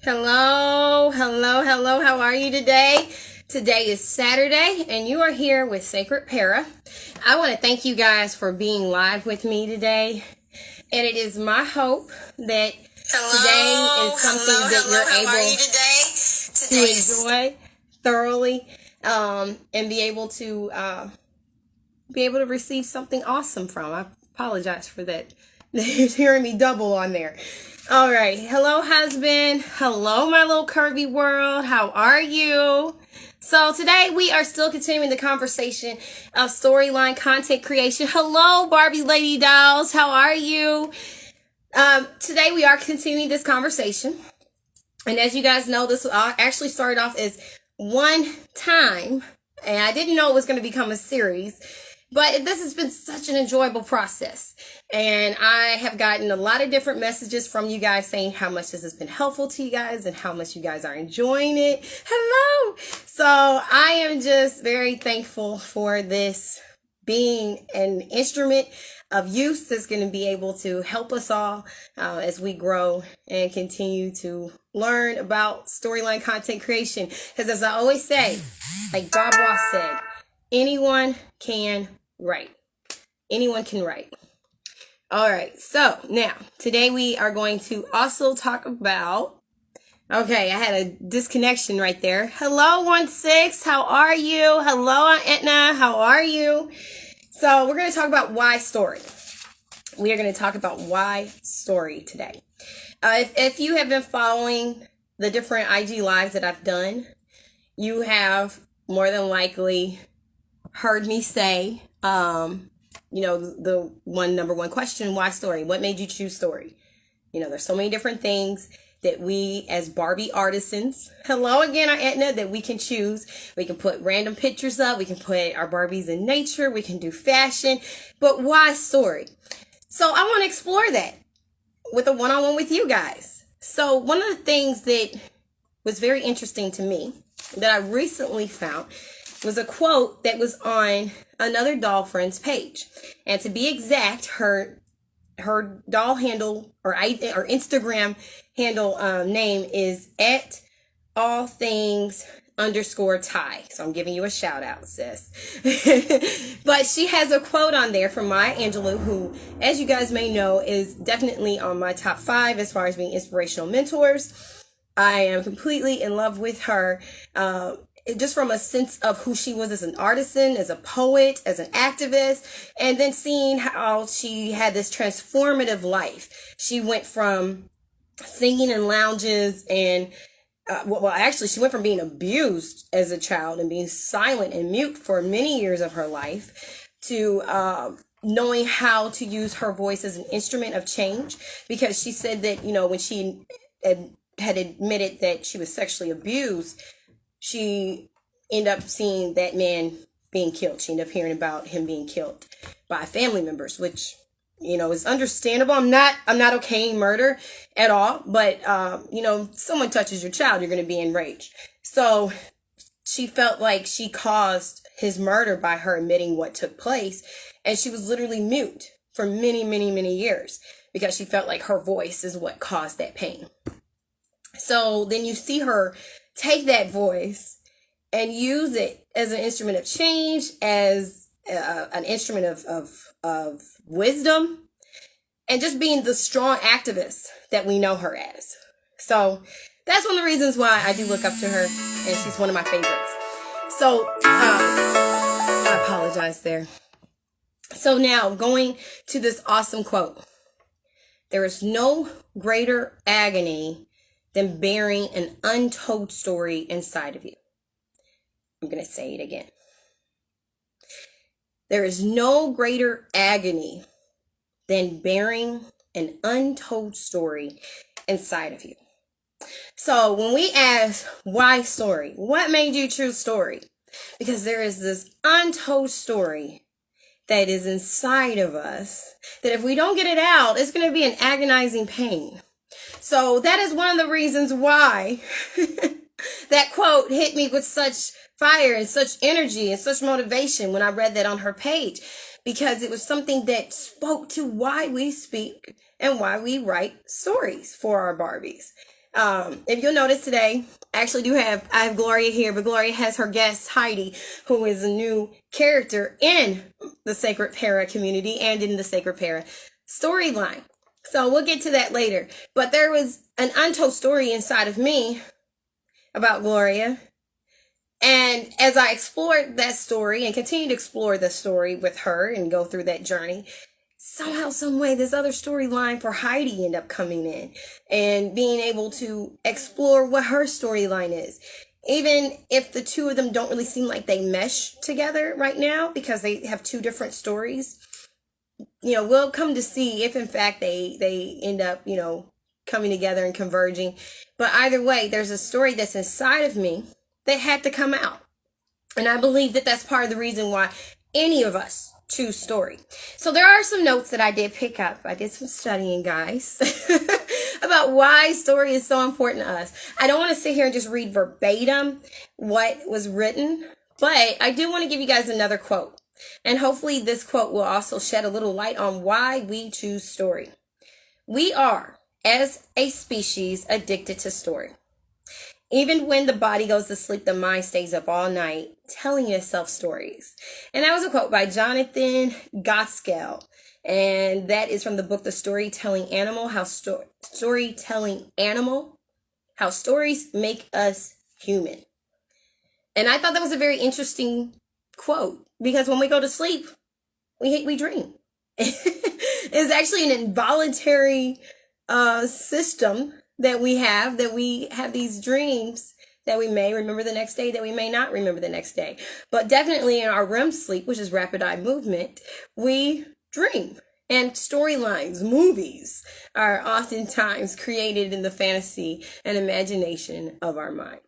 Hello, hello, hello. How are you today? Today is Saturday, and you are here with Sacred Para. I want to thank you guys for being live with me today. And it is my hope that today is something that you're able to enjoy thoroughly, and be able to receive something awesome from. I apologize for that. You're hearing me double on there. All right. Hello, husband. Hello, my little curvy world. How are you? So today we are still continuing the conversation of storyline content creation. Hello, Barbie lady dolls. How are you? Today we are continuing this conversation. And as you guys know, this actually started off as one time. And I didn't know it was going to become a series. But this has been such an enjoyable process. And I have gotten a lot of different messages from you guys saying how much this has been helpful to you guys and how much you guys are enjoying it. Hello! So I am just very thankful for this being an instrument of use that's going to be able to help us all as we grow and continue to learn about storyline content creation. Because as I always say, like Bob Ross said, anyone can write. Anyone can write. All right. So now today we are going to also talk about, okay, I had a disconnection right there. Hello, 16. How are you? Hello, Aunt Etna. How are you? So we're going to talk about why story. We are going to talk about why story today. If you have been following the different IG lives that I've done, you have more than likely heard me say, the number one question, why story? What made you choose story? There's so many different things that we as Barbie artisans, hello again, our Etna, that we can choose. We can put random pictures up. We can put our Barbies in nature. We can do fashion, but why story? So I want to explore that with a one-on-one with you guys. So one of the things that was very interesting to me that I recently found was a quote that was on another doll friend's page. And to be exact, her doll handle or Instagram handle name is @allthings_Ty. So I'm giving you a shout out, sis. But she has a quote on there from Maya Angelou, who, as you guys may know, is definitely on my top 5 as far as being inspirational mentors. I am completely in love with her. Just from a sense of who she was as an artisan, as a poet, as an activist, and then seeing how she had this transformative life. She went from singing in lounges and, she went from being abused as a child and being silent and mute for many years of her life to knowing how to use her voice as an instrument of change, because she said that, when she had admitted that she was sexually abused, she ended up seeing that man being killed. She ended up hearing about him being killed by family members, which, is understandable. I'm not okaying murder at all, but, someone touches your child, you're going to be enraged. So she felt like she caused his murder by her admitting what took place. And she was literally mute for many, many, many years because she felt like her voice is what caused that pain. So then you see her take that voice and use it as an instrument of change, as an instrument of wisdom, and just being the strong activist that we know her as. So that's one of the reasons why I do look up to her, and she's one of my favorites. So I apologize there. So now going to this awesome quote. There is no greater agony than bearing an untold story inside of you. I'm going to say it again. There is no greater agony than bearing an untold story inside of you. So when we ask why story, what made you choose story? Because there is this untold story that is inside of us that if we don't get it out, it's going to be an agonizing pain. So that is one of the reasons why that quote hit me with such fire and such energy and such motivation when I read that on her page, because it was something that spoke to why we speak and why we write stories for our Barbies. If you'll notice today, I have Gloria here, but Gloria has her guest Heidi, who is a new character in the Sacred Para community and in the Sacred Para storyline. So we'll get to that later. But there was an untold story inside of me about Gloria. And as I explored that story and continue to explore the story with her and go through that journey, somehow, some way, this other storyline for Heidi ended up coming in and being able to explore what her storyline is. Even if the two of them don't really seem like they mesh together right now because they have two different stories, we'll come to see if in fact they end up, coming together and converging. But either way, there's a story that's inside of me that had to come out. And I believe that that's part of the reason why any of us choose story. So there are some notes that I did pick up. I did some studying, guys, about why story is so important to us. I don't want to sit here and just read verbatim what was written, but I do want to give you guys another quote. And hopefully this quote will also shed a little light on why we choose story. We are, as a species, addicted to story. Even when the body goes to sleep, the mind stays up all night telling itself stories. And that was a quote by Jonathan Goskell. And that is from the book, The Storytelling Animal, how stories make us human. And I thought that was a very interesting quote because when we go to sleep, we dream. It's actually an involuntary system that we have these dreams that we may remember the next day, that we may not remember the next day. But definitely in our REM sleep, which is rapid eye movement, we dream. And storylines, movies, are oftentimes created in the fantasy and imagination of our mind.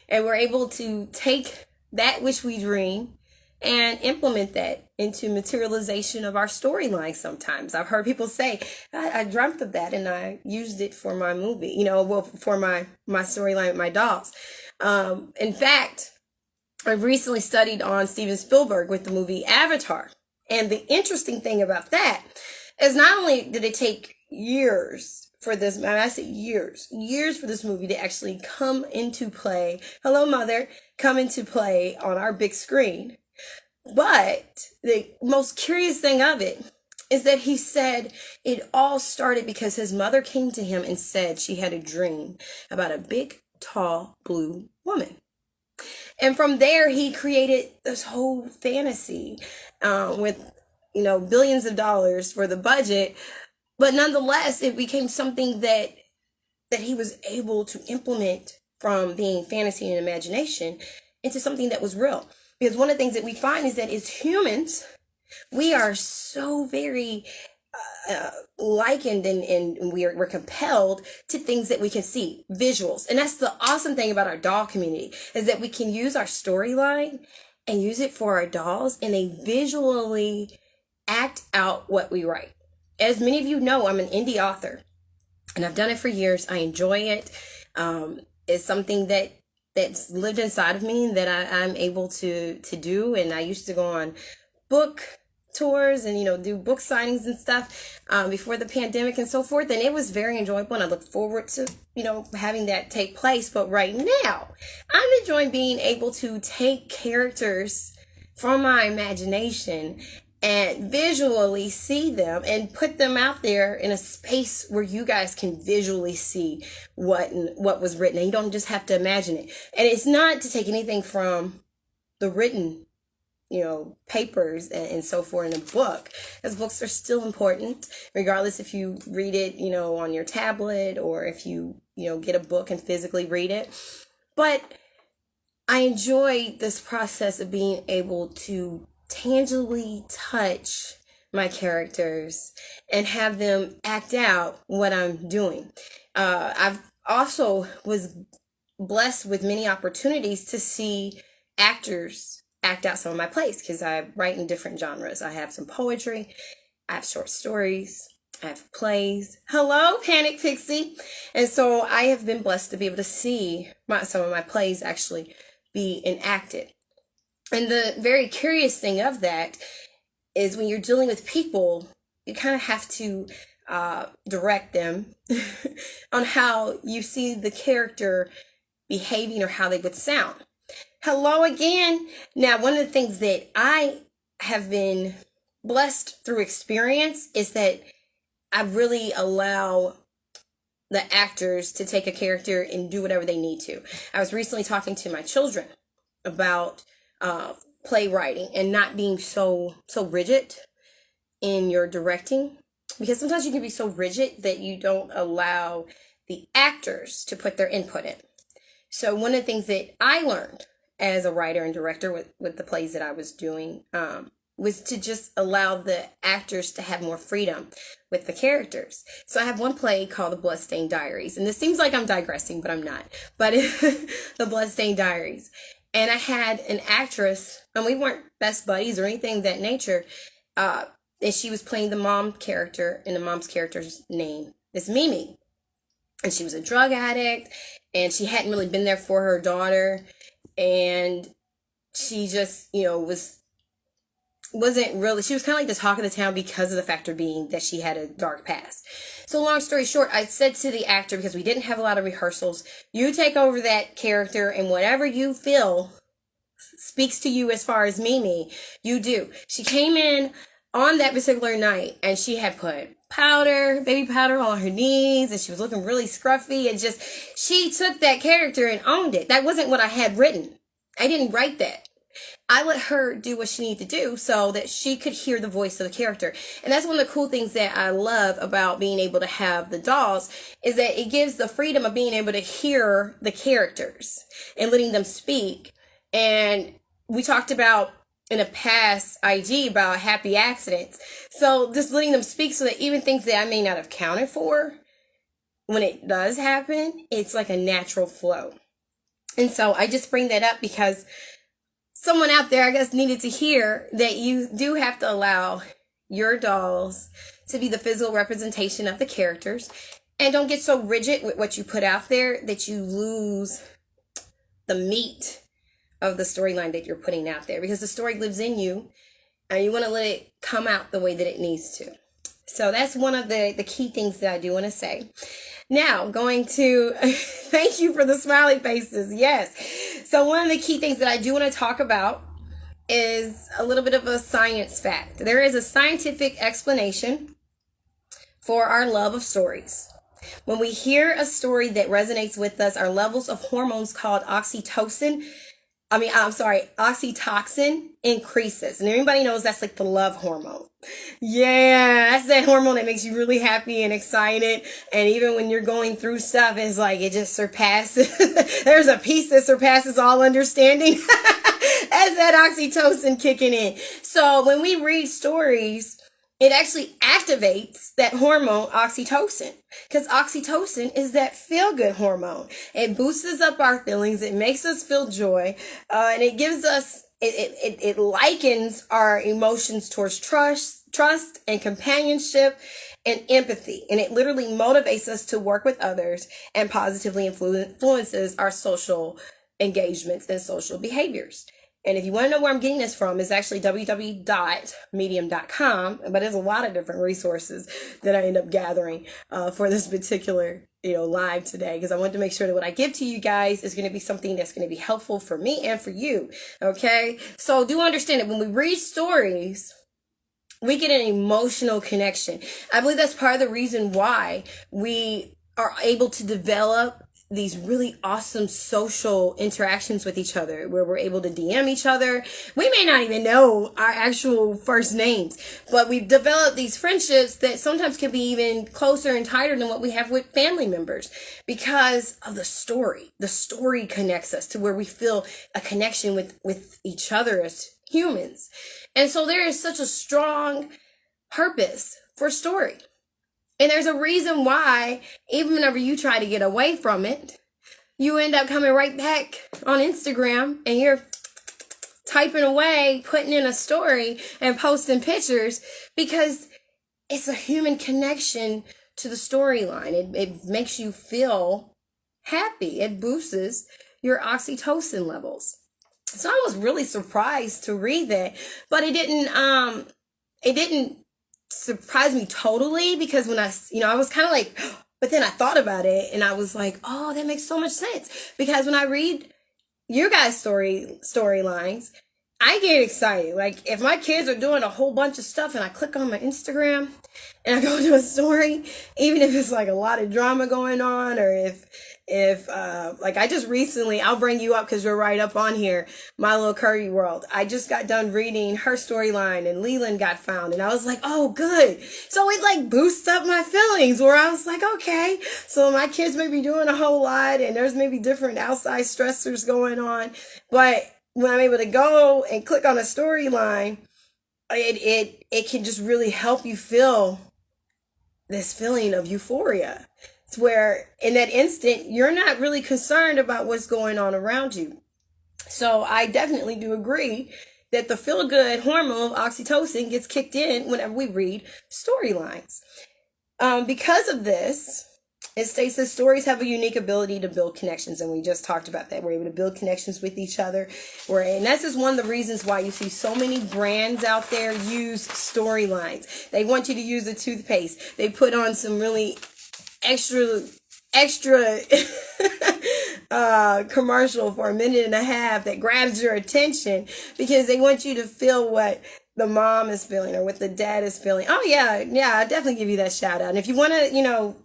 And we're able to take that which we dream and implement that into materialization of our storyline sometimes. I've heard people say, I dreamt of that and I used it for my movie, for my storyline with my dolls. In fact, I've recently studied on Steven Spielberg with the movie Avatar. And the interesting thing about that is not only did it take years for this, I say years for this movie to actually come into play, come into play on our big screen. But the most curious thing of it is that he said it all started because his mother came to him and said she had a dream about a big, tall, blue woman. And from there, he created this whole fantasy with, billions of dollars for the budget. But nonetheless, it became something that he was able to implement from being fantasy and imagination into something that was real. Because one of the things that we find is that as humans, we are so very likened and we're compelled to things that we can see, visuals. And that's the awesome thing about our doll community, is that we can use our storyline and use it for our dolls, and they visually act out what we write. As many of you know, I'm an indie author, and I've done it for years. I enjoy it. It's something that's lived inside of me that I'm able to do. And I used to go on book tours and, do book signings and stuff before the pandemic and so forth. And it was very enjoyable. And I look forward to, having that take place. But right now, I'm enjoying being able to take characters from my imagination and visually see them and put them out there in a space where you guys can visually see what was written, and you don't just have to imagine it. And it's not to take anything from the written, papers and so forth in a book, as books are still important, regardless if you read it, on your tablet or if you, get a book and physically read it. But I enjoy this process of being able to tangibly touch my characters and have them act out what I'm doing. I've also was blessed with many opportunities to see actors act out some of my plays, because I write in different genres. I have some poetry, I have short stories, I have plays. Hello, Panic Pixie. And so I have been blessed to be able to see some of my plays actually be enacted. And the very curious thing of that is when you're dealing with people, you kind of have to direct them on how you see the character behaving or how they would sound. Hello again. Now, one of the things that I have been blessed through experience is that I really allow the actors to take a character and do whatever they need to. I was recently talking to my children about playwriting and not being so rigid in your directing, because sometimes you can be so rigid that you don't allow the actors to put their input in. So one of the things that I learned as a writer and director with the plays that I was doing was to just allow the actors to have more freedom with the characters. So I have one play called The Blessing Diaries, and this seems like I'm digressing, but I'm not. But The Blessing Diaries. And I had an actress, and we weren't best buddies or anything of that nature, and she was playing the mom character, and the mom's character's name is Mimi. And she was a drug addict, and she hadn't really been there for her daughter, and she just, wasn't really, she was kind of like the talk of the town because of the factor being that she had a dark past. So long story short, I said to the actor, because we didn't have a lot of rehearsals, you take over that character, and whatever you feel speaks to you as far as Mimi, you do. She came in on that particular night, and she had put baby powder on her knees, and she was looking really scruffy, and just, she took that character and owned it. That wasn't what I had written. I didn't write that. I let her do what she needed to do so that she could hear the voice of the character. And that's one of the cool things that I love about being able to have the dolls, is that it gives the freedom of being able to hear the characters and letting them speak. And we talked about in a past IG about happy accidents. So just letting them speak so that even things that I may not have counted for, when it does happen, it's like a natural flow. And so I just bring that up because someone out there, I guess, needed to hear that you do have to allow your dolls to be the physical representation of the characters. And don't get so rigid with what you put out there that you lose the meat of the storyline that you're putting out there, because the story lives in you and you want to let it come out the way that it needs to. So that's one of the key things that I do want to say. Now, going to, thank you for the smiley faces. Yes. So one of the key things that I do want to talk about is a little bit of a science fact. There is a scientific explanation for our love of stories. When we hear a story that resonates with us, our levels of hormones called oxytocin increases. And everybody knows that's like the love hormone. Yeah, that's that hormone that makes you really happy and excited. And even when you're going through stuff, it's like it just surpasses. There's a peace that surpasses all understanding. That's that oxytocin kicking in. So when we read stories, it actually activates that hormone oxytocin, because oxytocin is that feel-good hormone. It boosts up our feelings. It makes us feel joy, and it gives us, it likens our emotions towards trust and companionship and empathy. And it literally motivates us to work with others and positively influences our social engagements and social behaviors. And if you want to know where I'm getting this from, it's actually www.medium.com, but there's a lot of different resources that I end up gathering for this particular live today, because I want to make sure that what I give to you guys is going to be something that's going to be helpful for me and for you. Okay, so do understand that when we read stories, we get an emotional connection. I believe that's part of the reason why we are able to develop these really awesome social interactions with each other, where we're able to DM each other. We may not even know our actual first names, but we've developed these friendships that sometimes can be even closer and tighter than what we have with family members, because of the story. The story connects us to where we feel a connection with each other as humans. And so there is such a strong purpose for story. And there's a reason why, even whenever you try to get away from it, you end up coming right back on Instagram and you're typing away, putting in a story and posting pictures, because it's a human connection to the storyline. It makes you feel happy. It boosts your oxytocin levels. So I was really surprised to read that, but it didn't surprised me totally, because when I was kind of like, but then I thought about it and I was like, oh, that makes so much sense. Because when I read your guys' storylines, I get excited. Like if my kids are doing a whole bunch of stuff and I click on my Instagram and I go to a story, even if it's like a lot of drama going on, or if like I just recently, I'll bring you up because you're right up on here, My Little Curvy World. I just got done reading her storyline and Leland got found and I was like, oh good. So it like boosts up my feelings where I was like, okay, so my kids may be doing a whole lot and there's maybe different outside stressors going on, but when I'm able to go and click on a storyline, it can just really help you feel this feeling of euphoria. It's where in that instant, you're not really concerned about what's going on around you. So I definitely do agree that the feel-good hormone of oxytocin gets kicked in whenever we read storylines. Because of this, it states that stories have a unique ability to build connections, and we just talked about that. We're able to build connections with each other. And that's just one of the reasons why you see so many brands out there use storylines. They want you to use a toothpaste. They put on some really extra commercial for a minute and a half that grabs your attention because they want you to feel what the mom is feeling or what the dad is feeling. Oh yeah, I'll definitely give you that shout out. And if you want to,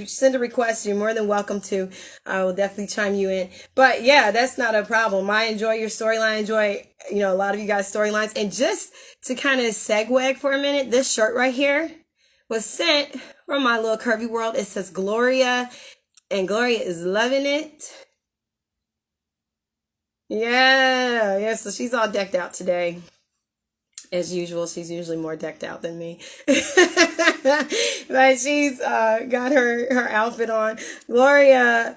send a request, you're more than welcome to. I will definitely chime you in. But yeah, that's not a problem. I enjoy your storyline. I enjoy, a lot of you guys' storylines. And just to kind of segue for a minute, this shirt right here was sent from My Little Curvy World. It says Gloria, and Gloria is loving it. Yeah, so she's all decked out today. As usual, she's usually more decked out than me. But she's got her outfit on. Gloria,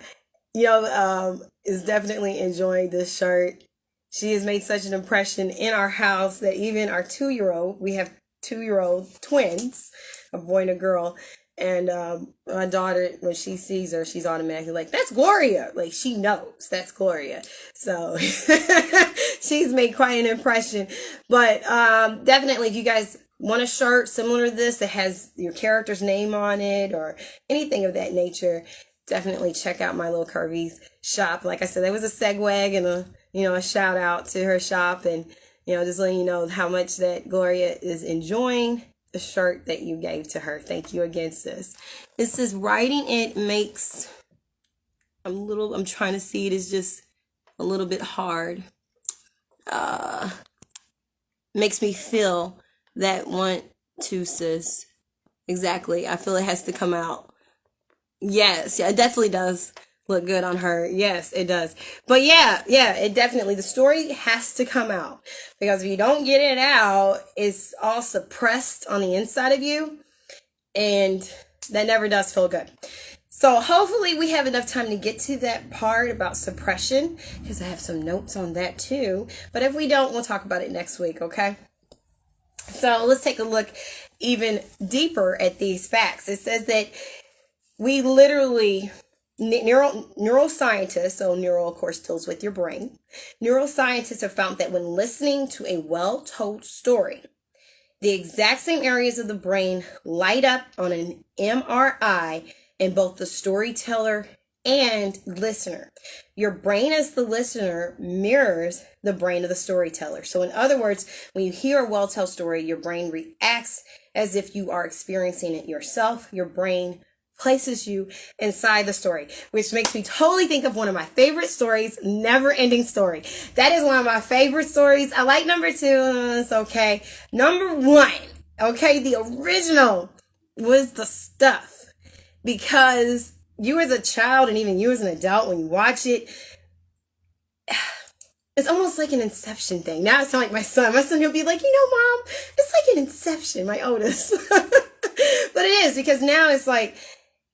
is definitely enjoying this shirt. She has made such an impression in our house that even our 2-year-old, we have 2-year-old twins, a boy and a girl, and my daughter, when she sees her, she's automatically like, that's Gloria. Like, she knows that's Gloria. So she's made quite an impression. But definitely, if you guys want a shirt similar to this that has your character's name on it or anything of that nature, definitely check out My Little Curvy's shop. Like I said, there was a segue and a shout out to her shop, and just letting you know how much that Gloria is enjoying the shirt that you gave to her. Thank you again, sis. It says writing it makes I'm trying to see it is just a little bit hard. Makes me feel that want to, sis. Exactly. I feel it has to come out. Yes, yeah, it definitely does look good on her. Yes, it does. But yeah, it definitely, the story has to come out, because if you don't get it out, it's all suppressed on the inside of you, and that never does feel good. So hopefully we have enough time to get to that part about suppression, because I have some notes on that too. But if we don't, we'll talk about it next week, okay? So let's take a look even deeper at these facts. It says that we literally, neuroscientists, so neuro, of course, deals with your brain. Neuroscientists have found that when listening to a well-told story, the exact same areas of the brain light up on an MRI in both the storyteller and listener. Your brain as the listener mirrors the brain of the storyteller. So in other words, when you hear a well-told story, your brain reacts as if you are experiencing it yourself. Your brain places you inside the story, which makes me totally think of one of my favorite stories, Never Ending Story. That is one of my favorite stories. I like number 2. It's okay. Number 1, okay, the original was the stuff, because you as a child and even you as an adult, when you watch it, it's almost like an Inception thing. Now it's not like my son. My son, he'll be like, Mom, it's like an Inception, my oldest. But it is, because now it's like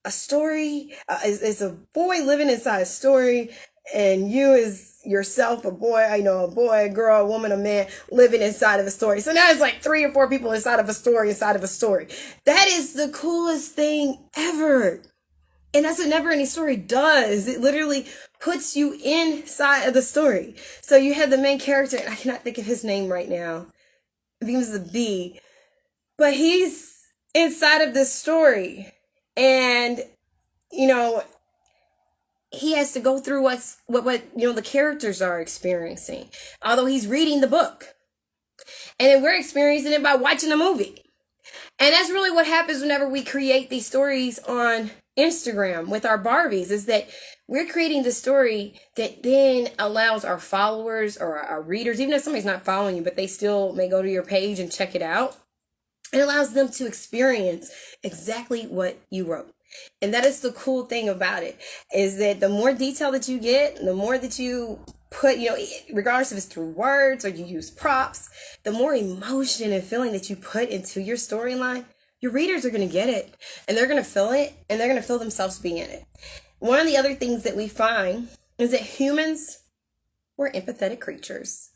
a story, it's a boy living inside a story, and you as yourself, a boy, a girl, a woman, a man living inside of a story. So now it's like 3 or 4 people inside of a story. That is the coolest thing ever. And that's what Never Ending Story does. It literally puts you inside of the story. So you have the main character, and I cannot think of his name right now. I think it was the B. But he's inside of this story. And, you know, he has to go through what the characters are experiencing, although he's reading the book. And then we're experiencing it by watching the movie. And that's really what happens whenever we create these stories on Instagram with our Barbies, is that we're creating the story that then allows our followers or our readers, even if somebody's not following you, but they still may go to your page and check it out. It allows them to experience exactly what you wrote. And that is the cool thing about it, is that the more detail that you get, the more that you put, regardless if it's through words or you use props, the more emotion and feeling that you put into your storyline, your readers are going to get it, and they're going to feel it, and they're going to feel themselves being in it. One of the other things that we find is that humans, we're empathetic creatures.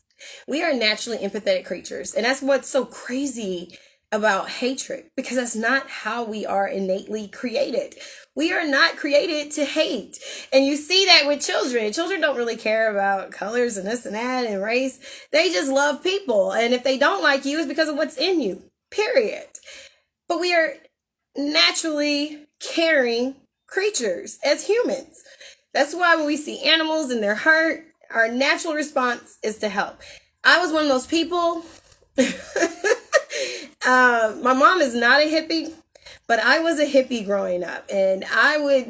We are naturally empathetic creatures, and that's what's so crazy about hatred, because that's not how we are innately created. We are not created to hate. And you see that with children. Children don't really care about colors and this and that and race. They just love people. And if they don't like you, it's because of what's in you, period. But we are naturally caring creatures as humans. That's why when we see animals and they're hurt, our natural response is to help. I was one of those people. My mom is not a hippie, but I was a hippie growing up, and I would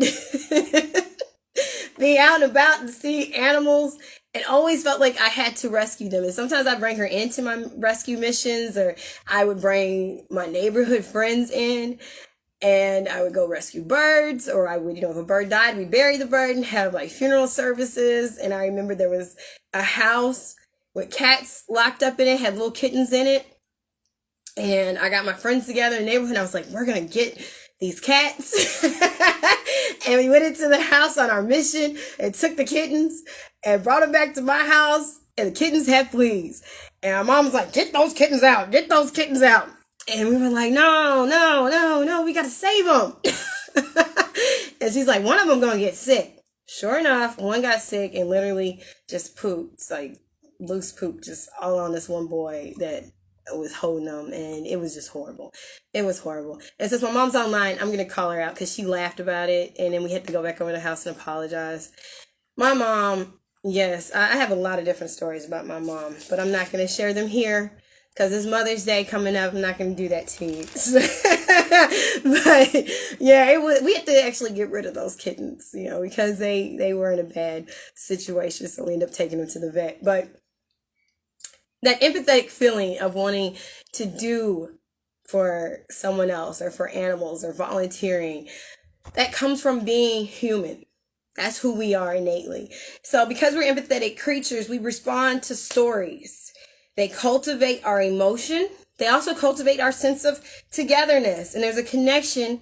be out and about and see animals and always felt like I had to rescue them. And sometimes I'd bring her into my rescue missions, or I would bring my neighborhood friends in, and I would go rescue birds, or I would, if a bird died, we'd bury the bird and have like funeral services. And I remember there was a house with cats locked up in it, had little kittens in it. And I got my friends together in the neighborhood, and I was like, we're going to get these cats. And we went into the house on our mission and took the kittens and brought them back to my house, and the kittens had fleas. And my mom was like, get those kittens out, get those kittens out. And we were like, no, we got to save them. And she's like, one of them going to get sick. Sure enough, one got sick and literally just pooped, like loose poop, just all on this one boy that was holding them, and it was just horrible. It was horrible. And since my mom's online, I'm gonna call her out because she laughed about it, and then we had to go back over to the house and apologize. My mom, yes, I have a lot of different stories about my mom, but I'm not gonna share them here because it's Mother's Day coming up. I'm not gonna do that to you. But yeah, we had to actually get rid of those kittens, because they were in a bad situation, so we ended up taking them to the vet. But that empathetic feeling of wanting to do for someone else or for animals or volunteering, that comes from being human. That's who we are innately. So because we're empathetic creatures, we respond to stories. They cultivate our emotion. They also cultivate our sense of togetherness. And there's a connection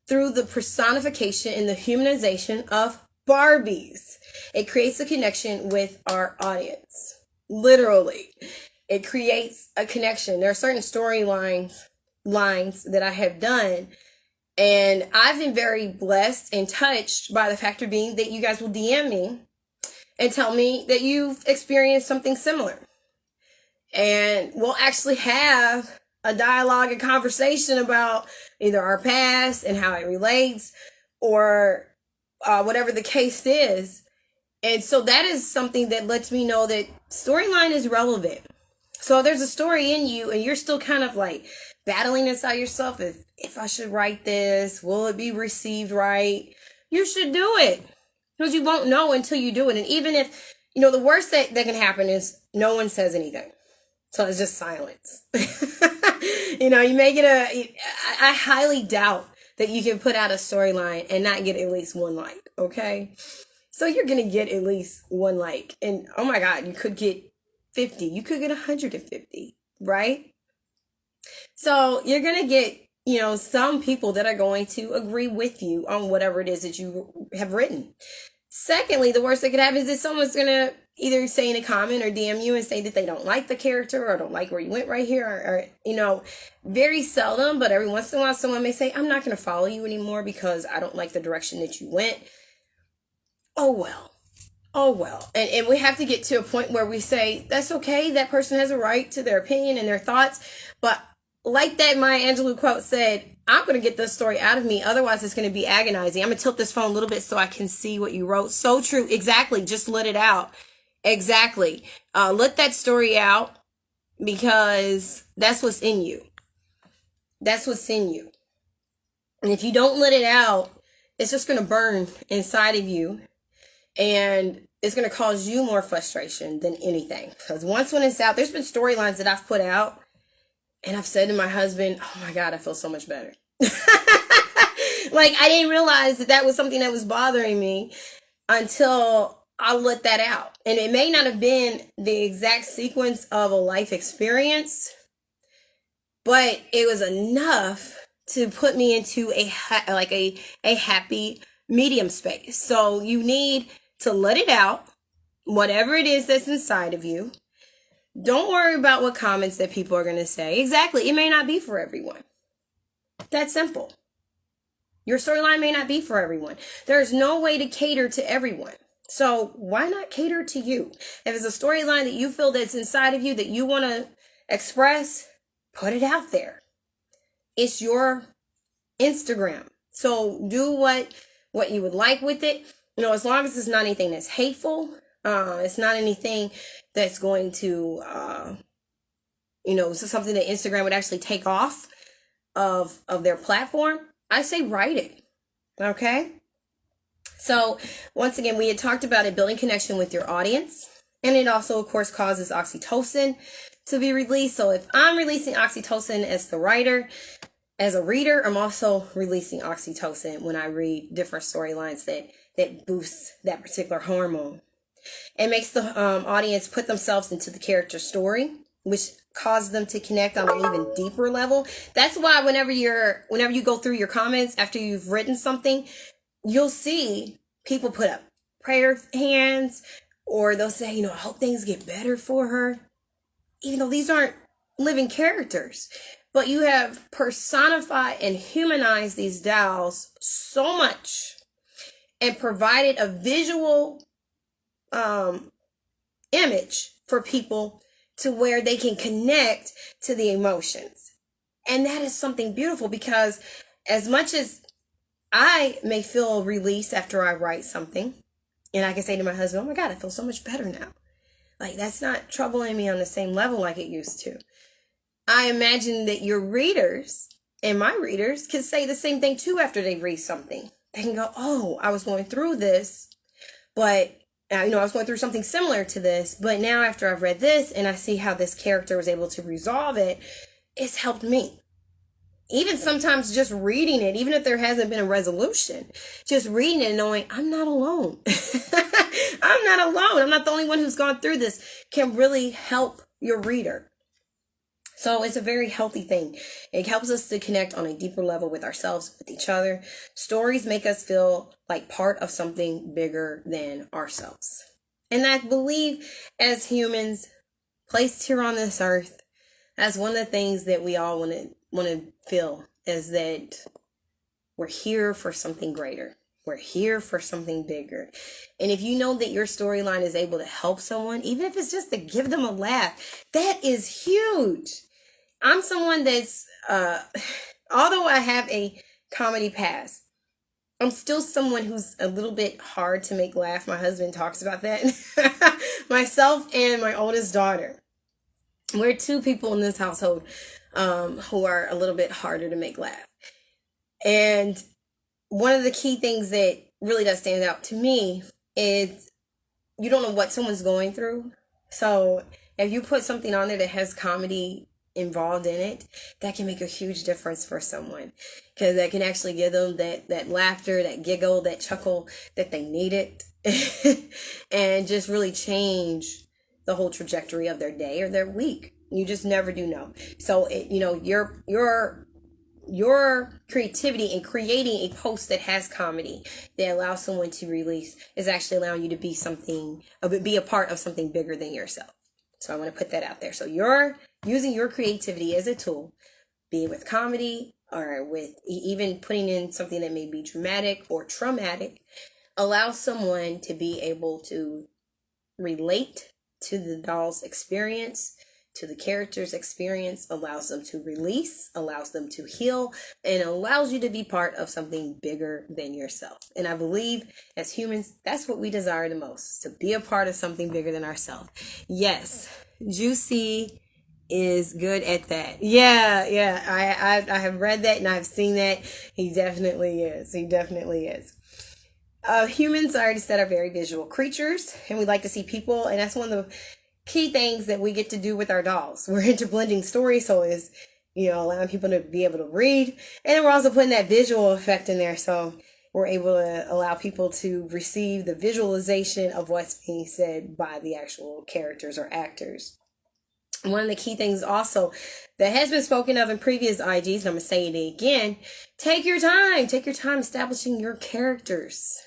through the personification and the humanization of Barbies. It creates a connection with our audience. Literally, it creates a connection. There are certain storylines that I have done, and I've been very blessed and touched by the factor being that you guys will DM me and tell me that you've experienced something similar, and we'll actually have a dialogue and conversation about either our past and how it relates, or whatever the case is. And so that is something that lets me know that storyline is relevant. So there's a story in you and you're still kind of like battling inside yourself. If I should write this, will it be received right? You should do it, because you won't know until you do it. And even if, the worst that can happen is no one says anything. So it's just silence. You may get I highly doubt that you can put out a storyline and not get at least one like, okay? So you're going to get at least one like. And oh my God, you could get 50. You could get 150, right? So you're going to get, some people that are going to agree with you on whatever it is that you have written. Secondly, the worst that could happen is that someone's going to either say in a comment or DM you and say that they don't like the character or don't like where you went right here. Or very seldom, but every once in a while, someone may say, I'm not going to follow you anymore because I don't like the direction that you went. Oh well. And we have to get to a point where we say, that's okay. That person has a right to their opinion and their thoughts. But like that Maya Angelou quote said, I'm going to get this story out of me. Otherwise, it's going to be agonizing. I'm going to tilt this phone a little bit so I can see what you wrote. So true. Exactly. Just let it out. Exactly. Let that story out, because that's what's in you. That's what's in you. And if you don't let it out, it's just going to burn inside of you. And it's going to cause you more frustration than anything. Because once when it's out, there's been storylines that I've put out, and I've said to my husband, oh my God, I feel so much better. Like, I didn't realize that that was something that was bothering me until I let that out. And it may not have been the exact sequence of a life experience, but it was enough to put me into a happy medium space. So you need to let it out, whatever it is that's inside of you. Don't worry about what comments that people are going to say. Exactly. It may not be for everyone. That's simple. Your storyline may not be for everyone. There's no way to cater to everyone. So why not cater to you? If it's a storyline that you feel that's inside of you that you want to express, put it out there. It's your Instagram. So do what you would like with it. As long as it's not anything that's hateful, it's not anything that's going to, something that Instagram would actually take off of their platform, I say write it. Okay? So once again, we had talked about it building connection with your audience. And it also, of course, causes oxytocin to be released. So if I'm releasing oxytocin as the writer, as a reader, I'm also releasing oxytocin when I read different storylines that boosts that particular hormone. It makes the audience put themselves into the character story, which causes them to connect on an even deeper level. That's why whenever you go through your comments after you've written something, you'll see people put up prayer hands, or they'll say, I hope things get better for her. Even though these aren't living characters, but you have personified and humanized these dolls so much and provided a visual image for people to where they can connect to the emotions. And that is something beautiful, because as much as I may feel release after I write something, and I can say to my husband, oh my God, I feel so much better now. Like, that's not troubling me on the same level like it used to. I imagine that your readers and my readers can say the same thing too after they read something. They can go, oh, I was going through this, but I was going through something similar to this, but now after I've read this and I see how this character was able to resolve it, it's helped me. Even sometimes just reading it, even if there hasn't been a resolution, just reading it and knowing I'm not alone. I'm not alone. I'm not the only one who's gone through this, can really help your reader. So it's a very healthy thing. It helps us to connect on a deeper level with ourselves, with each other. Stories make us feel like part of something bigger than ourselves. And I believe as humans placed here on this earth, that's one of the things that we all want to feel, is that we're here for something greater. We're here for something bigger. And if you know that your storyline is able to help someone, even if it's just to give them a laugh, that is huge. I'm someone that's, although I have a comedy past, I'm still someone who's a little bit hard to make laugh. My husband talks about that. Myself and my oldest daughter. We're two people in this household who are a little bit harder to make laugh. And one of the key things that really does stand out to me is you don't know what someone's going through. So if you put something on there that has comedy involved in it, that can make a huge difference for someone, because that can actually give them that laughter, that giggle, that chuckle that they needed, and just really change the whole trajectory of their day or their week. You just never do know. So your creativity in creating a post that has comedy that allows someone to release is actually allowing you to be a part of something bigger than yourself. So I want to put that out there. So you're using your creativity as a tool, be it with comedy or with even putting in something that may be dramatic or traumatic, allow someone to be able to relate to the doll's experience, to the character's experience, allows them to release, allows them to heal, and allows you to be part of something bigger than yourself. And I believe as humans, that's what we desire the most, to be a part of something bigger than ourselves. Yes, Juicy is good at that. Yeah. I have read that and I've seen that. He definitely is. Humans, I already said, are very visual creatures, and we like to see people, and that's one of the key things that we get to do with our dolls. We're into blending stories, so it's, allowing people to be able to read, and then we're also putting that visual effect in there, so we're able to allow people to receive the visualization of what's being said by the actual characters or actors. One of the key things also that has been spoken of in previous IGs, and I'm going to say it again, take your time establishing your characters.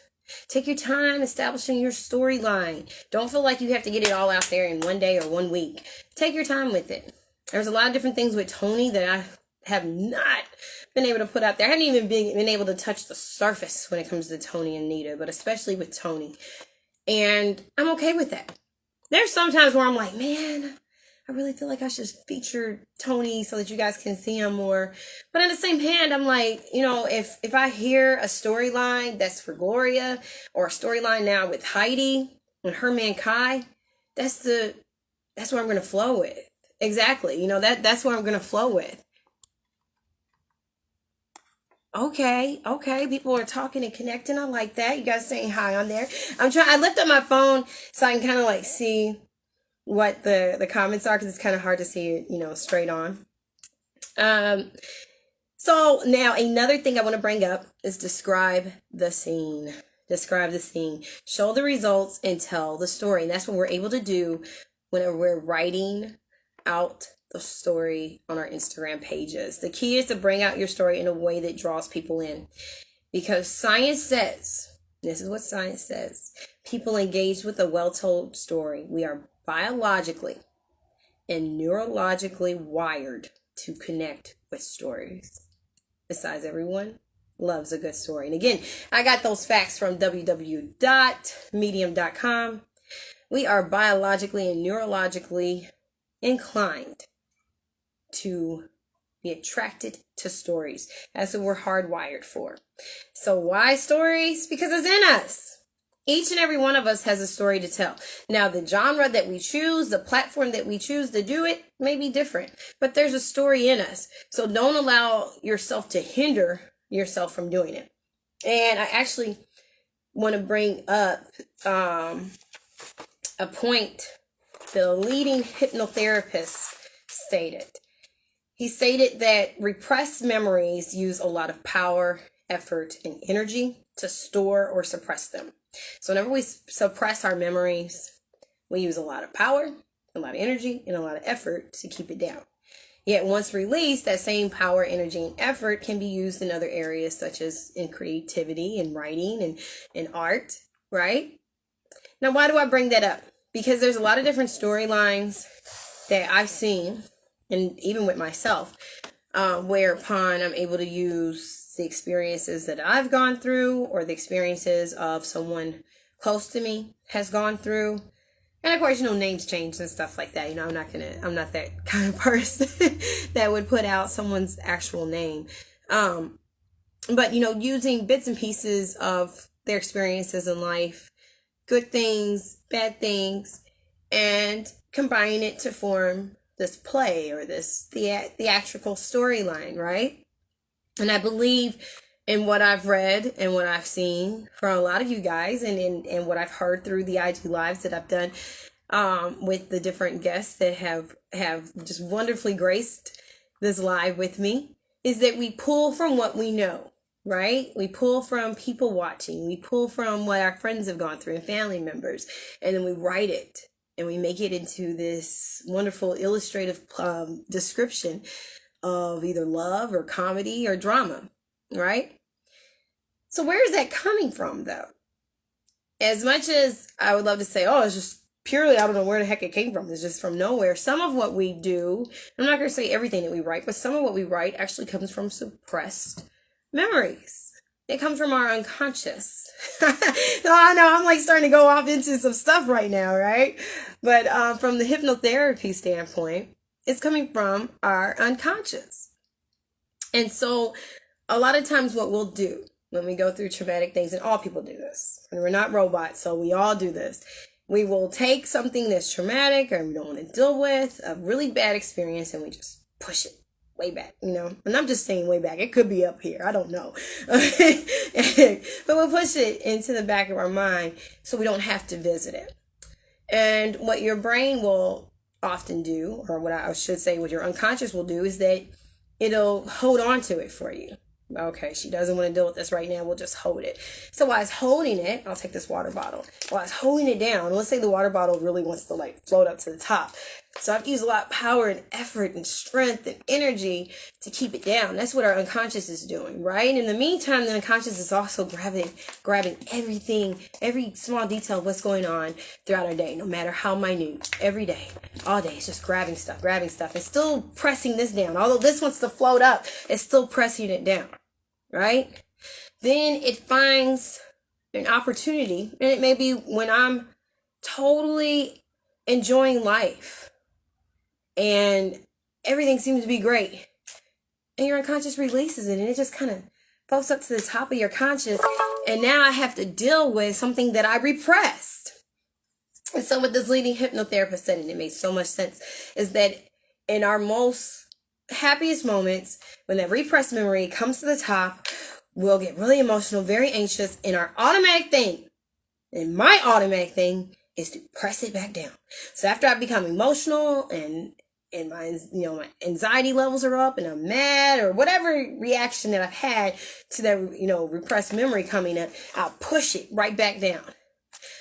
Take your time establishing your storyline. Don't feel like you have to get it all out there in one day or 1 week. Take your time with it. There's a lot of different things with Tony that I have not been able to put out there. I haven't even been able to touch the surface when it comes to Tony and Nita, but especially with Tony. And I'm okay with that. There's sometimes where I'm like, man, I really feel like I should feature Tony so that you guys can see him more. But on the same hand, I'm like, if I hear a storyline that's for Gloria, or a storyline now with Heidi and her man Kai, that's what I'm going to flow with. Exactly. That's what I'm going to flow with. Okay. People are talking and connecting. I like that. You guys saying hi on there. I lift up my phone so I can kind of like see what the comments are, because it's kind of hard to see it, straight on. So now another thing I want to bring up is describe the scene. Show the results and tell the story. And that's what we're able to do whenever we're writing out the story on our Instagram pages. The key is to bring out your story in a way that draws people in, because science says, this is what science says, people engaged with a well-told story. We are biologically and neurologically wired to connect with stories. Besides, everyone loves a good story. And again, I got those facts from www.medium.com. We are biologically and neurologically inclined to be attracted to stories. That's what we're hardwired for. So why stories? Because it's in us. Each and every one of us has a story to tell. Now, the genre that we choose, the platform that we choose to do it may be different, but there's a story in us. So don't allow yourself to hinder yourself from doing it. And I actually want to bring up a point the leading hypnotherapist stated. He stated that repressed memories use a lot of power, effort, and energy to store or suppress them. So whenever we suppress our memories, we use a lot of power, a lot of energy, and a lot of effort to keep it down. Yet once released, that same power, energy, and effort can be used in other areas, such as in creativity and writing and in art, right? Now, why do I bring that up? Because there's a lot of different storylines that I've seen, and even with myself, whereupon I'm able to use the experiences that I've gone through, or the experiences of someone close to me has gone through. And of course, names change and stuff like that. I'm not that kind of person that would put out someone's actual name. But using bits and pieces of their experiences in life, good things, bad things, and combining it to form this play or this theatrical storyline, right? And I believe in what I've read and what I've seen from a lot of you guys, and what I've heard through the IG lives that I've done with the different guests that have just wonderfully graced this live with me, is that we pull from what we know, right? We pull from people watching. We pull from what our friends have gone through and family members, and then we write it and we make it into this wonderful illustrative description of either love or comedy or drama, right? So where is that coming from, though? As much as I would love to say, oh, it's just purely, I don't know where the heck it came from, it's just from nowhere. Some of what we do, I'm not going to say everything that we write, but some of what we write actually comes from suppressed memories. It comes from our unconscious. I know I'm like starting to go off into some stuff right now, right? But from the hypnotherapy standpoint, is coming from our unconscious. And so a lot of times what we'll do when we go through traumatic things, and all people do this, and we're not robots, so we all do this. We will take something that's traumatic or we don't want to deal with, a really bad experience, and we just push it way back, And I'm just saying way back. It could be up here. I don't know. But we'll push it into the back of our mind so we don't have to visit it. And what your brain will often do, or what I should say what your unconscious will do, is that it'll hold on to it for you. Okay, she doesn't want to deal with this right now. We'll just hold it. So while I was holding it, I'll take this water bottle. While I was holding it down, let's say the water bottle really wants to float up to the top. So I've used a lot of power and effort and strength and energy to keep it down. That's what our unconscious is doing, right? In the meantime, the unconscious is also grabbing everything, every small detail of what's going on throughout our day, no matter how minute, every day, all day. It's just grabbing stuff, and still pressing this down. Although this wants to float up, it's still pressing it down, right? Then it finds an opportunity, and it may be when I'm totally enjoying life and everything seems to be great, and your unconscious releases it, and it just kind of floats up to the top of your conscious, and now I have to deal with something that I repressed. And so what this leading hypnotherapist said, and it made so much sense, is that in our most happiest moments, when that repressed memory comes to the top, we'll get really emotional, very anxious, and our automatic thing, and my automatic thing, is to press it back down. So after I become emotional and my anxiety levels are up and I'm mad or whatever reaction that I've had to that repressed memory coming up, I'll push it right back down. And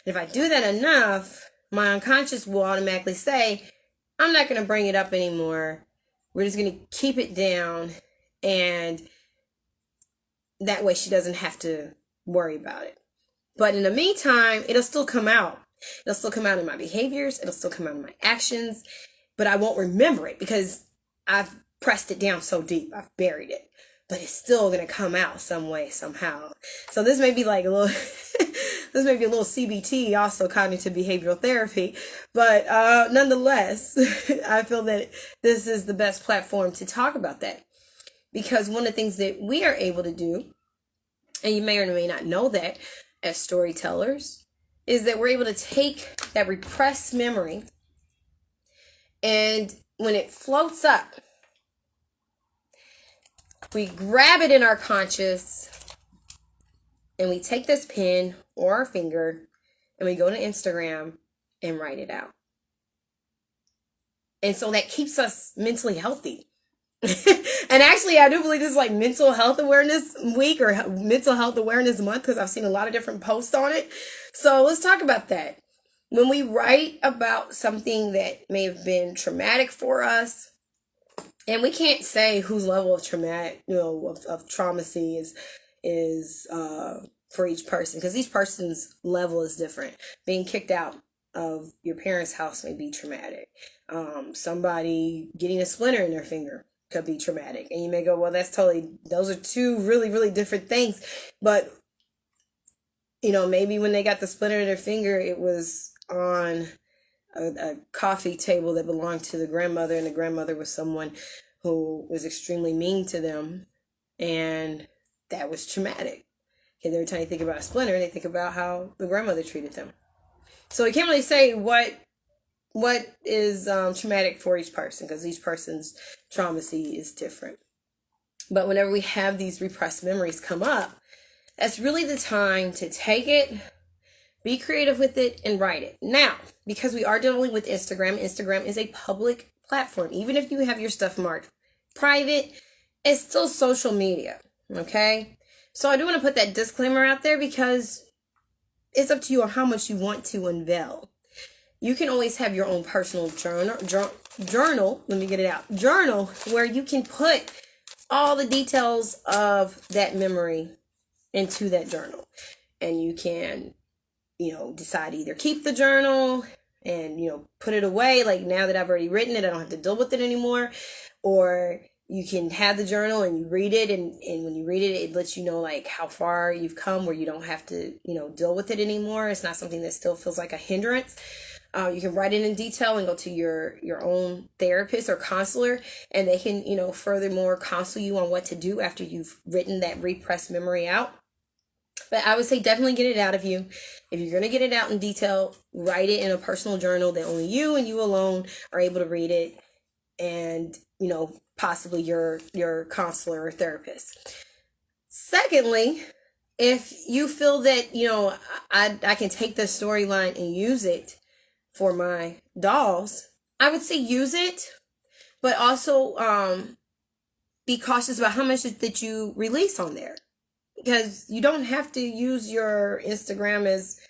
if I do that enough, my unconscious will automatically say, I'm not going to bring it up anymore. We're just going to keep it down, and that way she doesn't have to worry about it. But in the meantime, it'll still come out. It'll still come out in my behaviors. It'll still come out in my actions. But I won't remember it because I've pressed it down so deep. I've buried it. But it's still going to come out some way, somehow. So this may be like a little, this may be a little CBT, also cognitive behavioral therapy. But nonetheless, I feel that this is the best platform to talk about that. Because one of the things that we are able to do, and you may or may not know that as storytellers, is that we're able to take that repressed memory, and when it floats up, we grab it in our conscious, and we take this pen or our finger, and we go to Instagram and write it out. And so that keeps us mentally healthy. And actually, I do believe this is like Mental Health Awareness Week or Mental Health Awareness Month, because I've seen a lot of different posts on it. So let's talk about that. When we write about something that may have been traumatic for us, and we can't say whose level of traumatic, of traumacy is for each person, because each person's level is different. Being kicked out of your parents' house may be traumatic. Somebody getting a splinter in their finger could be traumatic. And you may go, well, those are two really, really different things. But, maybe when they got the splinter in their finger, it was on a coffee table that belonged to the grandmother, and the grandmother was someone who was extremely mean to them, and that was traumatic. Because every time you think about a splinter, they think about how the grandmother treated them. So you can't really say what is traumatic for each person, because each person's traumacy is different. But whenever we have these repressed memories come up, that's really the time to take it, be creative with it, and write it. Now, because we are dealing with Instagram is a public platform. Even if you have your stuff marked private, it's still social media, okay? So I do want to put that disclaimer out there, because it's up to you on how much you want to unveil. You can always have your own personal journal, let me get it out, journal, where you can put all the details of that memory into that journal. And you can, decide to either keep the journal and, put it away, like now that I've already written it, I don't have to deal with it anymore. Or you can have the journal and you read it, and when you read it, it lets you know like how far you've come, where you don't have to, deal with it anymore. It's not something that still feels like a hindrance. You can write it in detail and go to your own therapist or counselor, and they can, furthermore counsel you on what to do after you've written that repressed memory out. But I would say definitely get it out of you. If you're going to get it out in detail, write it in a personal journal that only you and you alone are able to read it, and, possibly your counselor or therapist. Secondly, if you feel that, I can take this storyline and use it for my dolls, I would say use it, but also be cautious about how much that you release on there. Because you don't have to use your Instagram as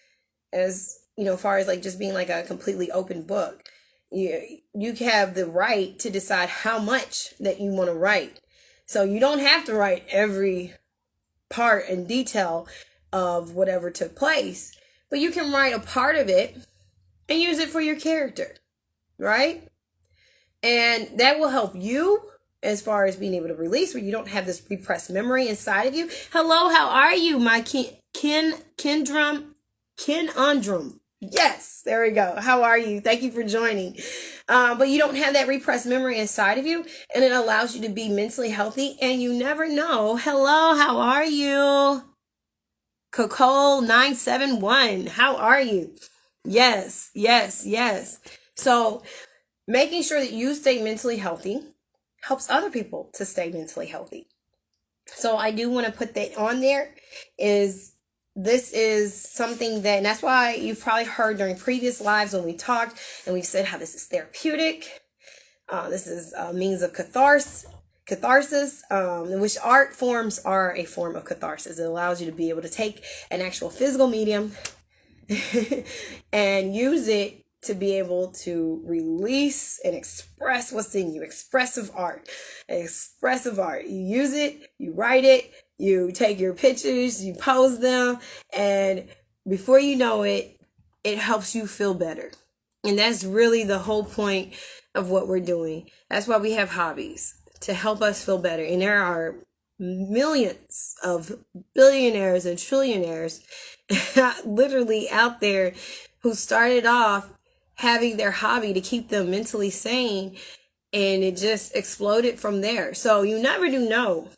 far as like just being like a completely open book. You have the right to decide how much that you want to write. So you don't have to write every part and detail of whatever took place, but you can write a part of it and use it for your character, right? And that will help you as far as being able to release, where you don't have this repressed memory inside of you. Hello, how are you, my Kendrum? Yes, there we go. How are you? Thank you for joining. But you don't have that repressed memory inside of you, and it allows you to be mentally healthy, and you never know. Hello, how are you? Coco971, how are you? Yes. So making sure that you stay mentally healthy helps other people to stay mentally healthy. So I do want to put that on there. This is something that, and that's why you've probably heard during previous lives when we talked and we said how this is therapeutic. This is a means of catharsis, which art forms are a form of catharsis. It allows you to be able to take an actual physical medium and use it to be able to release and express what's in you. Expressive art. You use it, you write it, you take your pictures, you pose them, and before you know it, it helps you feel better. And that's really the whole point of what we're doing. That's why we have hobbies, to help us feel better. And there are millions of billionaires and trillionaires literally out there who started off having their hobby to keep them mentally sane, and it just exploded from there. So you never do know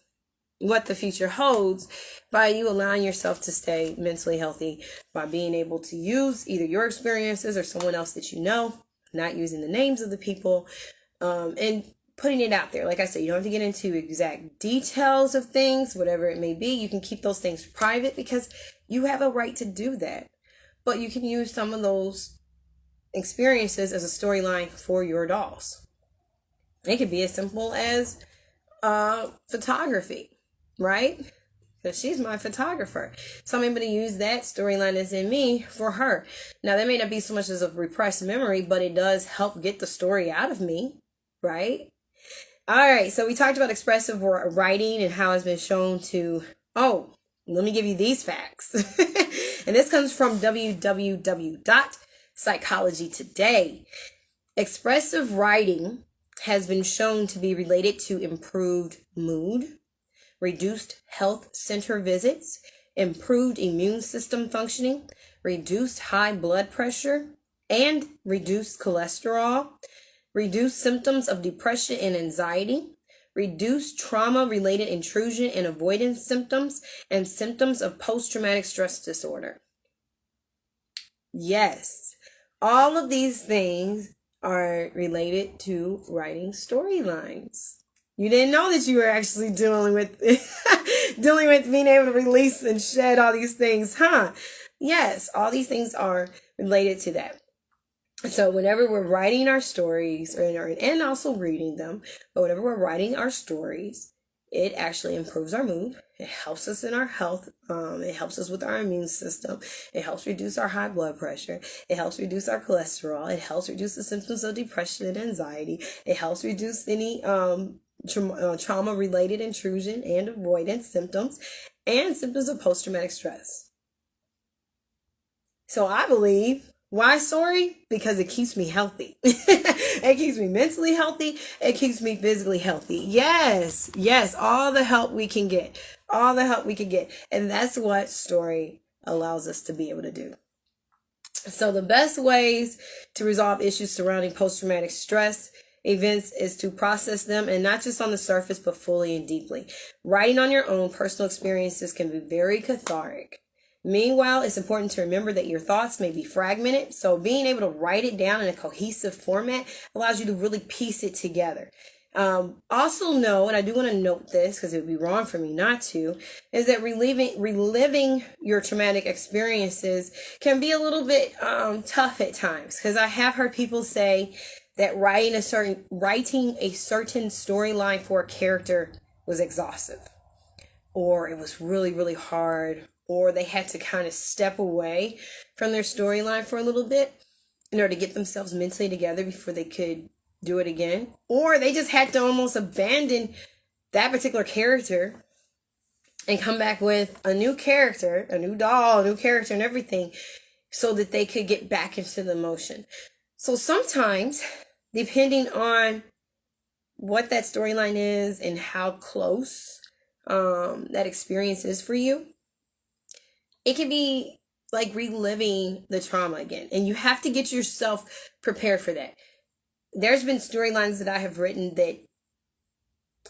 what the future holds by you allowing yourself to stay mentally healthy, by being able to use either your experiences or someone else that you know, not using the names of the people, and putting it out there. Like I said, you don't have to get into exact details of things, whatever it may be. You can keep those things private because you have a right to do that. But you can use some of those experiences as a storyline for your dolls. It could be as simple as photography, right? Because she's my photographer. So I'm able to use that storyline that's in me for her. Now, that may not be so much as a repressed memory, but it does help get the story out of me, right? All right, so we talked about expressive writing and how it's been shown to... Oh, let me give you these facts. And this comes from www.Psychology Today. Expressive writing has been shown to be related to improved mood, reduced health center visits, improved immune system functioning, reduced high blood pressure, and reduced cholesterol, reduced symptoms of depression and anxiety, reduced trauma-related intrusion and avoidance symptoms, and symptoms of post-traumatic stress disorder. Yes, all of these things are related to writing storylines. You didn't know that you were actually dealing with being able to release and shed all these things, huh? Yes, all these things are related to that. So whenever we're writing our stories, and also reading them, but whenever we're writing our stories, it actually improves our mood. It helps us in our health. It helps us with our immune system. It helps reduce our high blood pressure. It helps reduce our cholesterol. It helps reduce the symptoms of depression and anxiety. It helps reduce any trauma-related intrusion and avoidance symptoms and symptoms of post-traumatic stress. So I believe, why story? Because it keeps me healthy. It keeps me mentally healthy. It keeps me physically healthy. Yes, all the help we can get. And that's what story allows us to be able to do. So the best ways to resolve issues surrounding post-traumatic stress events is to process them, and not just on the surface, but fully and deeply. Writing on your own personal experiences can be very cathartic. Meanwhile, it's important to remember that your thoughts may be fragmented, so being able to write it down in a cohesive format allows you to really piece it together. Also know, and I do want to note this because it would be wrong for me not to, is that reliving your traumatic experiences can be a little bit tough at times, because I have heard people say that writing a certain storyline for a character was exhaustive, or it was really, really hard, or they had to kind of step away from their storyline for a little bit in order to get themselves mentally together before they could do it again, or they just had to almost abandon that particular character and come back with a new character, a new doll, a new character and everything, so that they could get back into the motion. So sometimes, depending on what that storyline is and how close that experience is for you, it can be like reliving the trauma again, and you have to get yourself prepared for that. There's been storylines that I have written that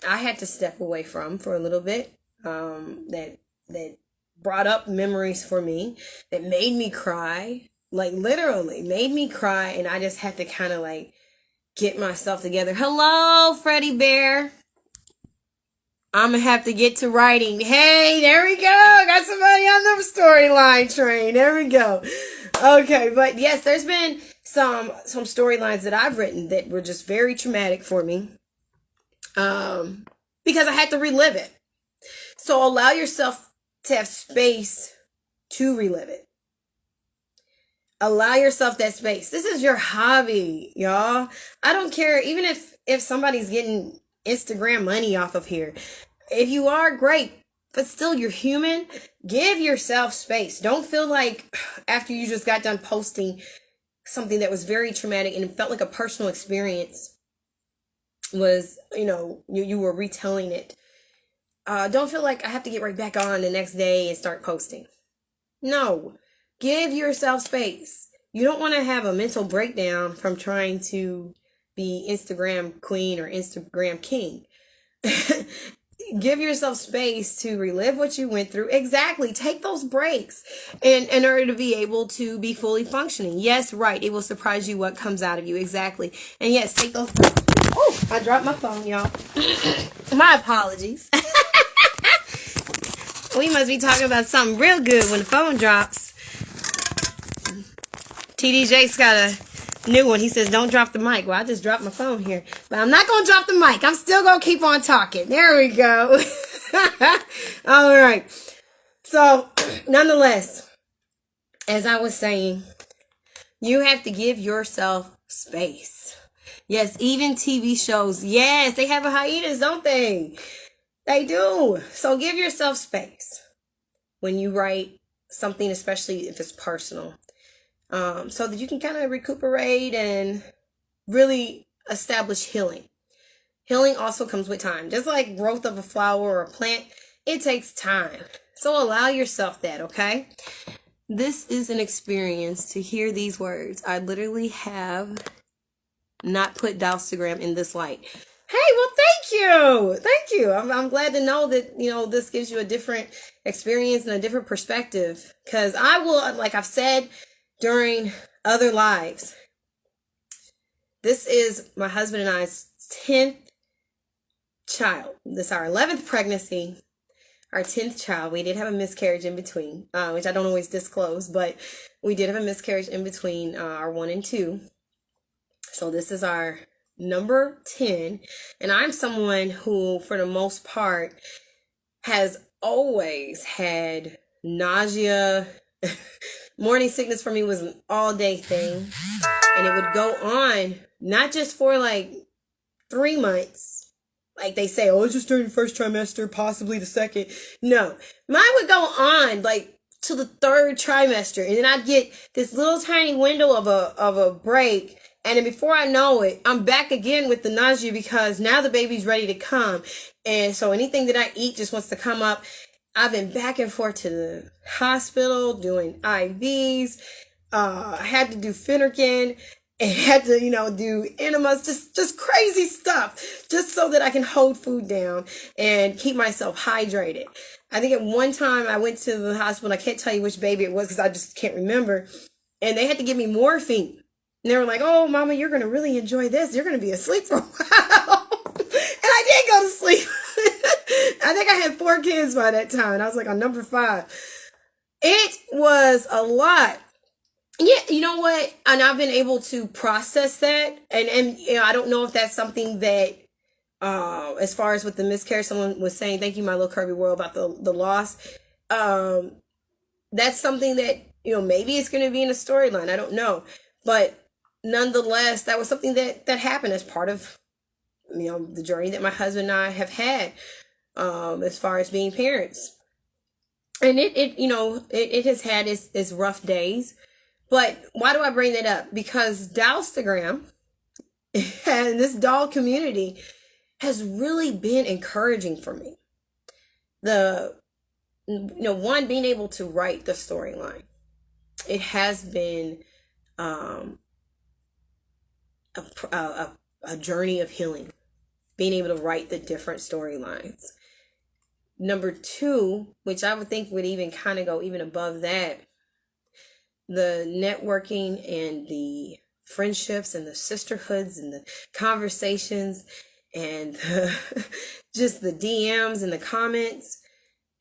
I had to step away from for a little bit, that brought up memories for me, that made me cry, like literally made me cry, and I just had to kind of like get myself together. Hello, Freddie Bear. I'm gonna have to get to writing. Hey, there we go. Got somebody on the storyline train. There we go. Okay, but yes, there's been some storylines that I've written that were just very traumatic for me, because I had to relive it. So allow yourself to have space to relive it. Allow yourself that space. This is your hobby, y'all. I don't care, even if somebody's getting Instagram money off of here. If you are, great, but still you're human. Give yourself space. Don't feel like after you just got done posting something that was very traumatic and it felt like a personal experience was, you were retelling it. Don't feel like I have to get right back on the next day and start posting. No, give yourself space. You don't want to have a mental breakdown from trying to be Instagram queen or Instagram king. Give yourself space to relive what you went through. Exactly. Take those breaks in order to be able to be fully functioning. Yes, right. It will surprise you what comes out of you. Exactly. And yes, take those breaks. Oh, I dropped my phone, y'all. My apologies. We must be talking about something real good when the phone drops. TDJ's got a new one. He says, don't drop the mic. Well, I just dropped my phone here. But I'm not going to drop the mic. I'm still going to keep on talking. There we go. All right. So, nonetheless, as I was saying, you have to give yourself space. Yes, even TV shows. Yes, they have a hiatus, don't they? They do. So give yourself space when you write something, especially if it's personal, so that you can kind of recuperate and really establish healing. Healing also comes with time. Just like growth of a flower or a plant, it takes time. So allow yourself that, okay? This is an experience to hear these words. I literally have not put Instagram in this light. Hey, well, thank you. Thank you. I'm glad to know that, this gives you a different experience and a different perspective. Because I will, like I've said during other lives, this is my husband and I's 10th child. This is our 11th pregnancy, our 10th child. We did have a miscarriage in between, which I don't always disclose, but we did have a miscarriage in between our 1 and 2. So this is our number 10, and I'm someone who, for the most part, has always had nausea. Morning sickness for me was an all-day thing, and it would go on not just for like 3 months, like they say, oh, it's just during the first trimester, possibly the second. No, mine would go on like to the 3rd trimester, and then I'd get this little tiny window of a break. And then before I know it, I'm back again with the nausea because now the baby's ready to come. And so anything that I eat just wants to come up. I've been back and forth to the hospital doing IVs. I had to do Finnegan and had to, do enemas, just crazy stuff, just so that I can hold food down and keep myself hydrated. I think at one time I went to the hospital. I can't tell you which baby it was because I just can't remember. And they had to give me morphine. And they were like, "Oh, Mama, you're going to really enjoy this. You're going to be asleep for a while." And I did go to sleep. I think I had 4 kids by that time. And I was like on number 5. It was a lot. Yeah, you know what? And I've been able to process that. And I don't know if that's something that, as far as with the miscarriage, someone was saying, thank you, my little Kirby world, about the loss. That's something that, maybe it's going to be in a storyline. I don't know. But nonetheless, that was something that happened as part of, the journey that my husband and I have had, as far as being parents. And it has had its rough days. But why do I bring that up? Because Downstagram and this doll community has really been encouraging for me. One, being able to write the storyline. It has been a journey of healing. Being able to write the different storylines. Number 2, which I would think would even kind of go even above that, the networking and the friendships and the sisterhoods and the conversations and just the DMs and the comments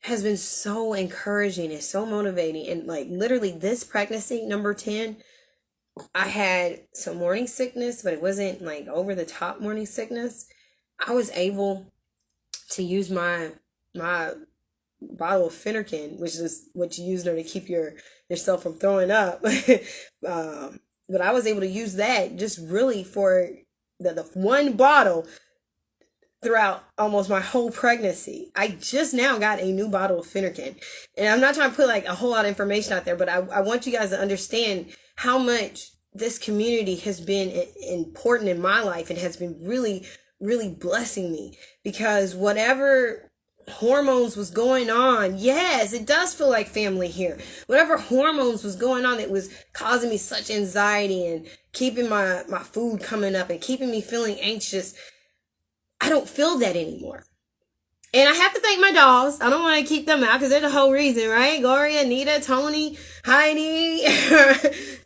has been so encouraging and so motivating. And like literally this pregnancy, number 10, I had some morning sickness, but it wasn't like over the top morning sickness. I was able to use my bottle of Finnegan, which is what you use to keep yourself from throwing up. But I was able to use that just really for the one bottle throughout almost my whole pregnancy. I just now got a new bottle of Finnegan. And I'm not trying to put like a whole lot of information out there, but I want you guys to understand how much this community has been important in my life and has been really, really blessing me. Because whatever hormones was going on, yes, it does feel like family here. Whatever hormones was going on that was causing me such anxiety and keeping my food coming up and keeping me feeling anxious, I don't feel that anymore. And I have to thank my dolls. I don't want to keep them out because they're the whole reason, right? Gloria, Nita, Tony, Heidi,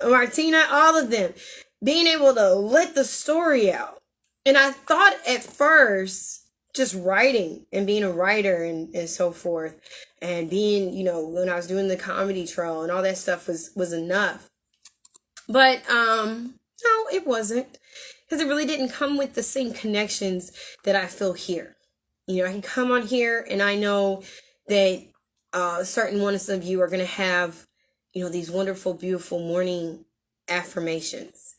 Martina, all of them. Being able to let the story out. And I thought at first, just writing and being a writer and so forth, and being, when I was doing the comedy trail and all that stuff was enough. But no, it wasn't, because it really didn't come with the same connections that I feel here. I can come on here and I know that certain ones of you are going to have, these wonderful, beautiful morning affirmations.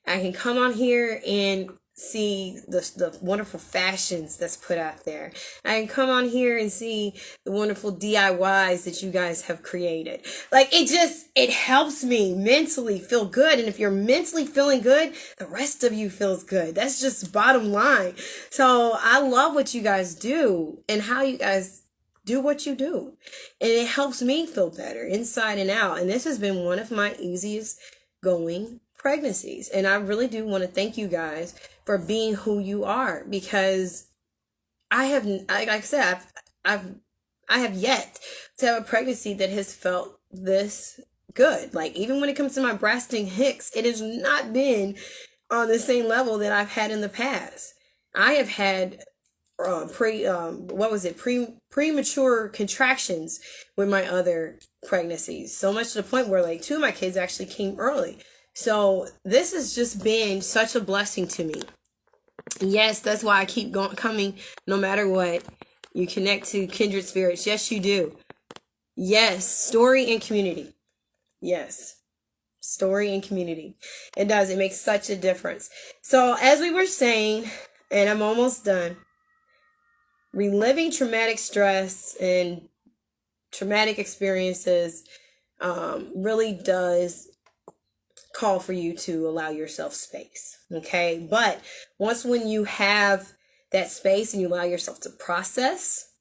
I can come on here and see the wonderful fashions that's put out there. I can come on here and see the wonderful DIYs that you guys have created. Like it helps me mentally feel good. And if you're mentally feeling good, the rest of you feels good. That's just bottom line. So I love what you guys do and how you guys do what you do. And it helps me feel better inside and out. And this has been one of my easiest going pregnancies. And I really do want to thank you guys for being who you are, because I have, like I said, I have yet to have a pregnancy that has felt this good. Like even when it comes to my breasting hicks, it has not been on the same level that I've had in the past. I have had premature contractions with my other pregnancies, so much to the point where like 2 of my kids actually came early. So this has just been such a blessing to me. Yes, that's why I keep coming no matter what. You connect to kindred spirits. Yes, you do. Yes, story and community. Yes, story and community. It does. It makes such a difference. So as we were saying, and I'm almost done, reliving traumatic stress and traumatic experiences really does call for you to allow yourself space. Okay. But when you have that space and you allow yourself to process,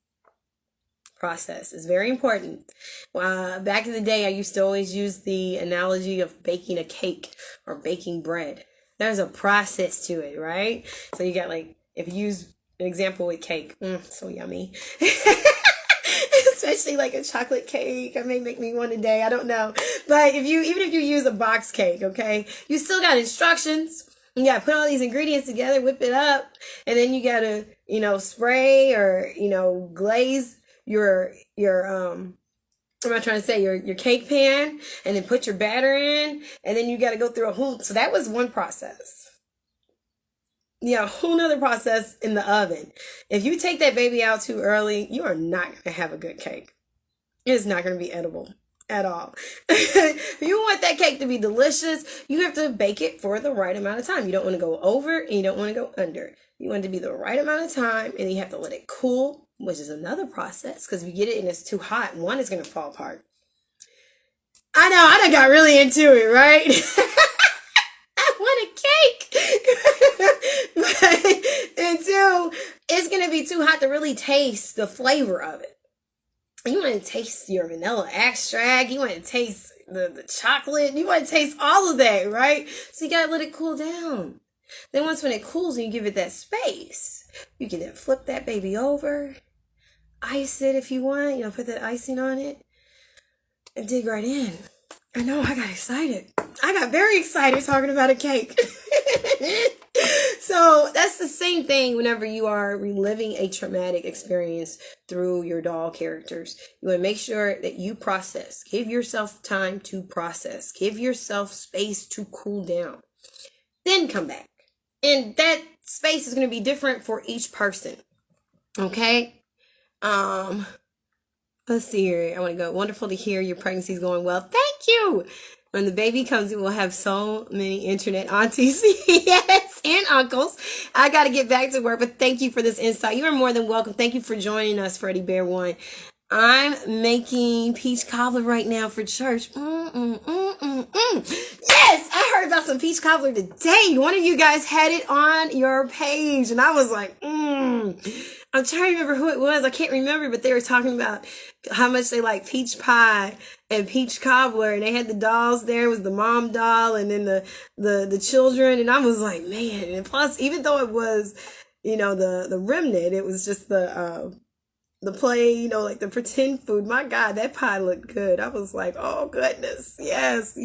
Process is very important. Back in the day, I used to always use the analogy of baking a cake or baking bread. There's a process to it, right? So you got like, if you use an example with cake, so yummy. Especially like a chocolate cake. It may make me one today. I don't know. But even if you use a box cake, okay, you still got instructions. You got to put all these ingredients together, whip it up, and then you got to, spray or, glaze your what am I trying to say? Your cake pan, and then put your batter in, and then you got to go through a whole. So that was one process. Yeah, a whole nother process in the oven. If you take that baby out too early, you are not going to have a good cake. It's not going to be edible at all. If you want that cake to be delicious, you have to bake it for the right amount of time. You don't want to go over and you don't want to go under. You want it to be the right amount of time, and you have to let it cool, which is another process, because if you get it and it's too hot, one is going to fall apart. I know, I done got really into it, right? I want a cake. And two, it's going to be too hot to really taste the flavor of it. You want to taste your vanilla extract. You want to taste the chocolate. You want to taste all of that, right? So you got to let it cool down. Then when it cools and you give it that space, you can then flip that baby over, ice it if you want, put that icing on it, and dig right in. I know, I got excited. I got very excited talking about a cake. So that's the same thing whenever you are reliving a traumatic experience through your doll characters. You want to make sure that you process. Give yourself time to process. Give yourself space to cool down. Then come back. And that space is going to be different for each person. Okay? Let's see here. I want to go. Wonderful to hear your pregnancy is going well. Thank you. When the baby comes, we will have so many internet aunties, yes, and uncles. I got to get back to work, but thank you for this insight. You are more than welcome. Thank you for joining us, Freddie Bear One. I'm making peach cobbler right now for church. Yes, I heard about some peach cobbler today. One of you guys had it on your page, and I was like, I'm trying to remember who it was. I can't remember, but they were talking about how much they like peach pie and peach cobbler, and they had the dolls there. It was the mom doll and then the children, and I was like, man. And plus, even though it was, the remnant, it was just the play, like the pretend food. My God, that pie looked good. I was like, oh goodness, yes.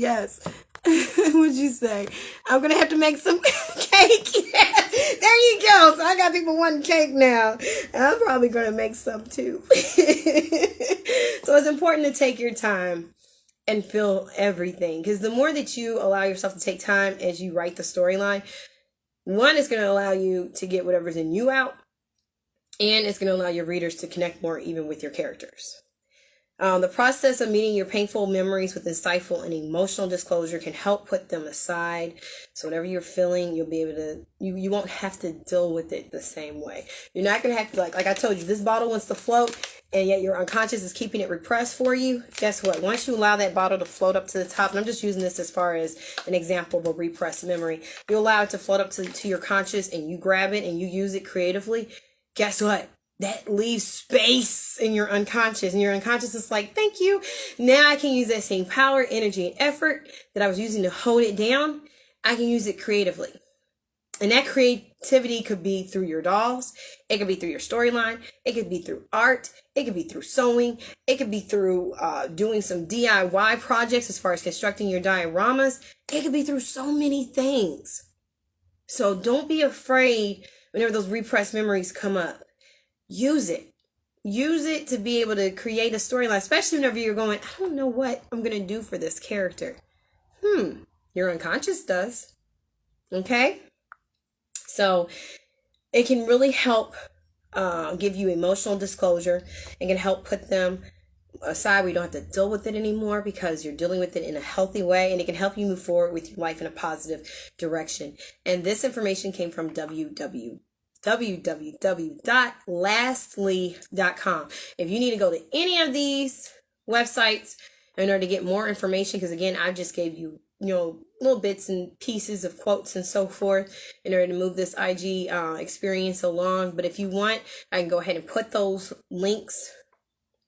What'd you say? I'm gonna have to make some cake. Yeah. There you go. So I got people wanting cake now. I'm probably gonna make some too. So it's important to take your time and feel everything, because the more that you allow yourself to take time as you write the storyline, one is going to allow you to get whatever's in you out, and it's going to allow your readers to connect more even with your characters. The process of meeting your painful memories with insightful and emotional disclosure can help put them aside. So whatever you're feeling, you'll be able to, you won't have to deal with it the same way. You're not going to have to, like I told you, this bottle wants to float, and yet your unconscious is keeping it repressed for you. Guess what? Once you allow that bottle to float up to the top, and I'm just using this as far as an example of a repressed memory, you allow it to float up to your conscious, and you grab it and you use it creatively. Guess what? That leaves space in your unconscious, and your unconscious is like, thank you. Now I can use that same power, energy, and effort that I was using to hold it down. I can use it creatively. And that creativity could be through your dolls. It could be through your storyline. It could be through art. It could be through sewing. It could be through doing some DIY projects as far as constructing your dioramas. It could be through so many things. So don't be afraid whenever those repressed memories come up. Use it. Use it to be able to create a storyline, especially whenever you're going, I don't know what I'm going to do for this character. Your unconscious does. Okay? So it can really help give you emotional disclosure. It can help put them aside where you don't have to deal with it anymore because you're dealing with it in a healthy way, and it can help you move forward with your life in a positive direction. And this information came from www.lastly.com. If you need to go to any of these websites in order to get more information, because again, I just gave you, little bits and pieces of quotes and so forth in order to move this IG experience along. But if you want, I can go ahead and put those links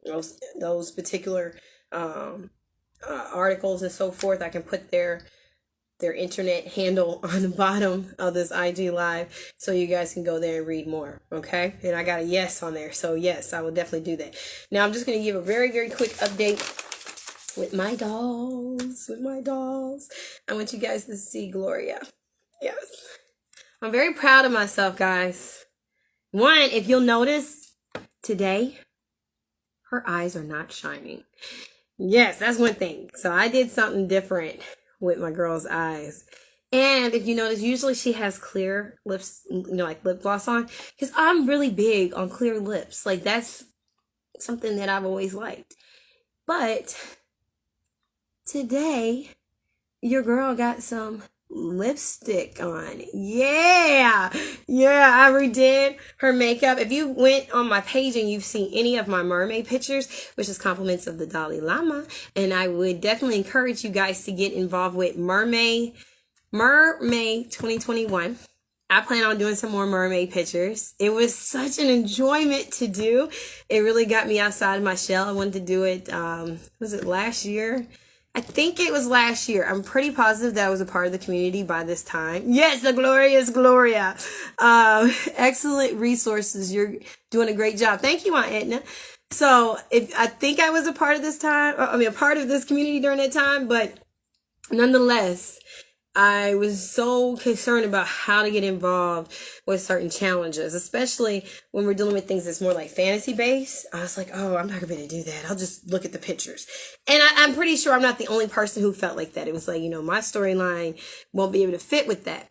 those particular articles and so forth. I can put their internet handle on the bottom of this IG live so you guys can go there and read more. Okay, and I got a yes on there, so yes, I will definitely do that. Now I'm just going to give a very, very quick update with my dolls. I want you guys to see Gloria. Yes, I'm very proud of myself, guys. One, if you'll notice today, her eyes are not shining. Yes, that's one thing. So I did something different with my girl's eyes. And if you notice, usually she has clear lips, like lip gloss on, because I'm really big on clear lips. Like, that's something that I've always liked. But today, your girl got some lipstick on. Yeah, I redid her makeup. If you went on my page and you've seen any of my mermaid pictures, which is compliments of the Dalai Lama, and I would definitely encourage you guys to get involved with Mermaid 2021. I plan on doing some more mermaid pictures. It was such an enjoyment to do. It really got me outside of my shell. I wanted to do it, was it last year? I think it was last year. I'm pretty positive that I was a part of the community by this time. Yes, the glorious Gloria. Excellent resources. You're doing a great job. Thank you, Aunt Edna. So I think I was a part of this time, a part of this community during that time, but nonetheless, I was so concerned about how to get involved with certain challenges, especially when we're dealing with things that's more like fantasy based. I was like, oh, I'm not gonna be able to do that. I'll just look at the pictures. And I'm pretty sure I'm not the only person who felt like that. It was like, my storyline won't be able to fit with that.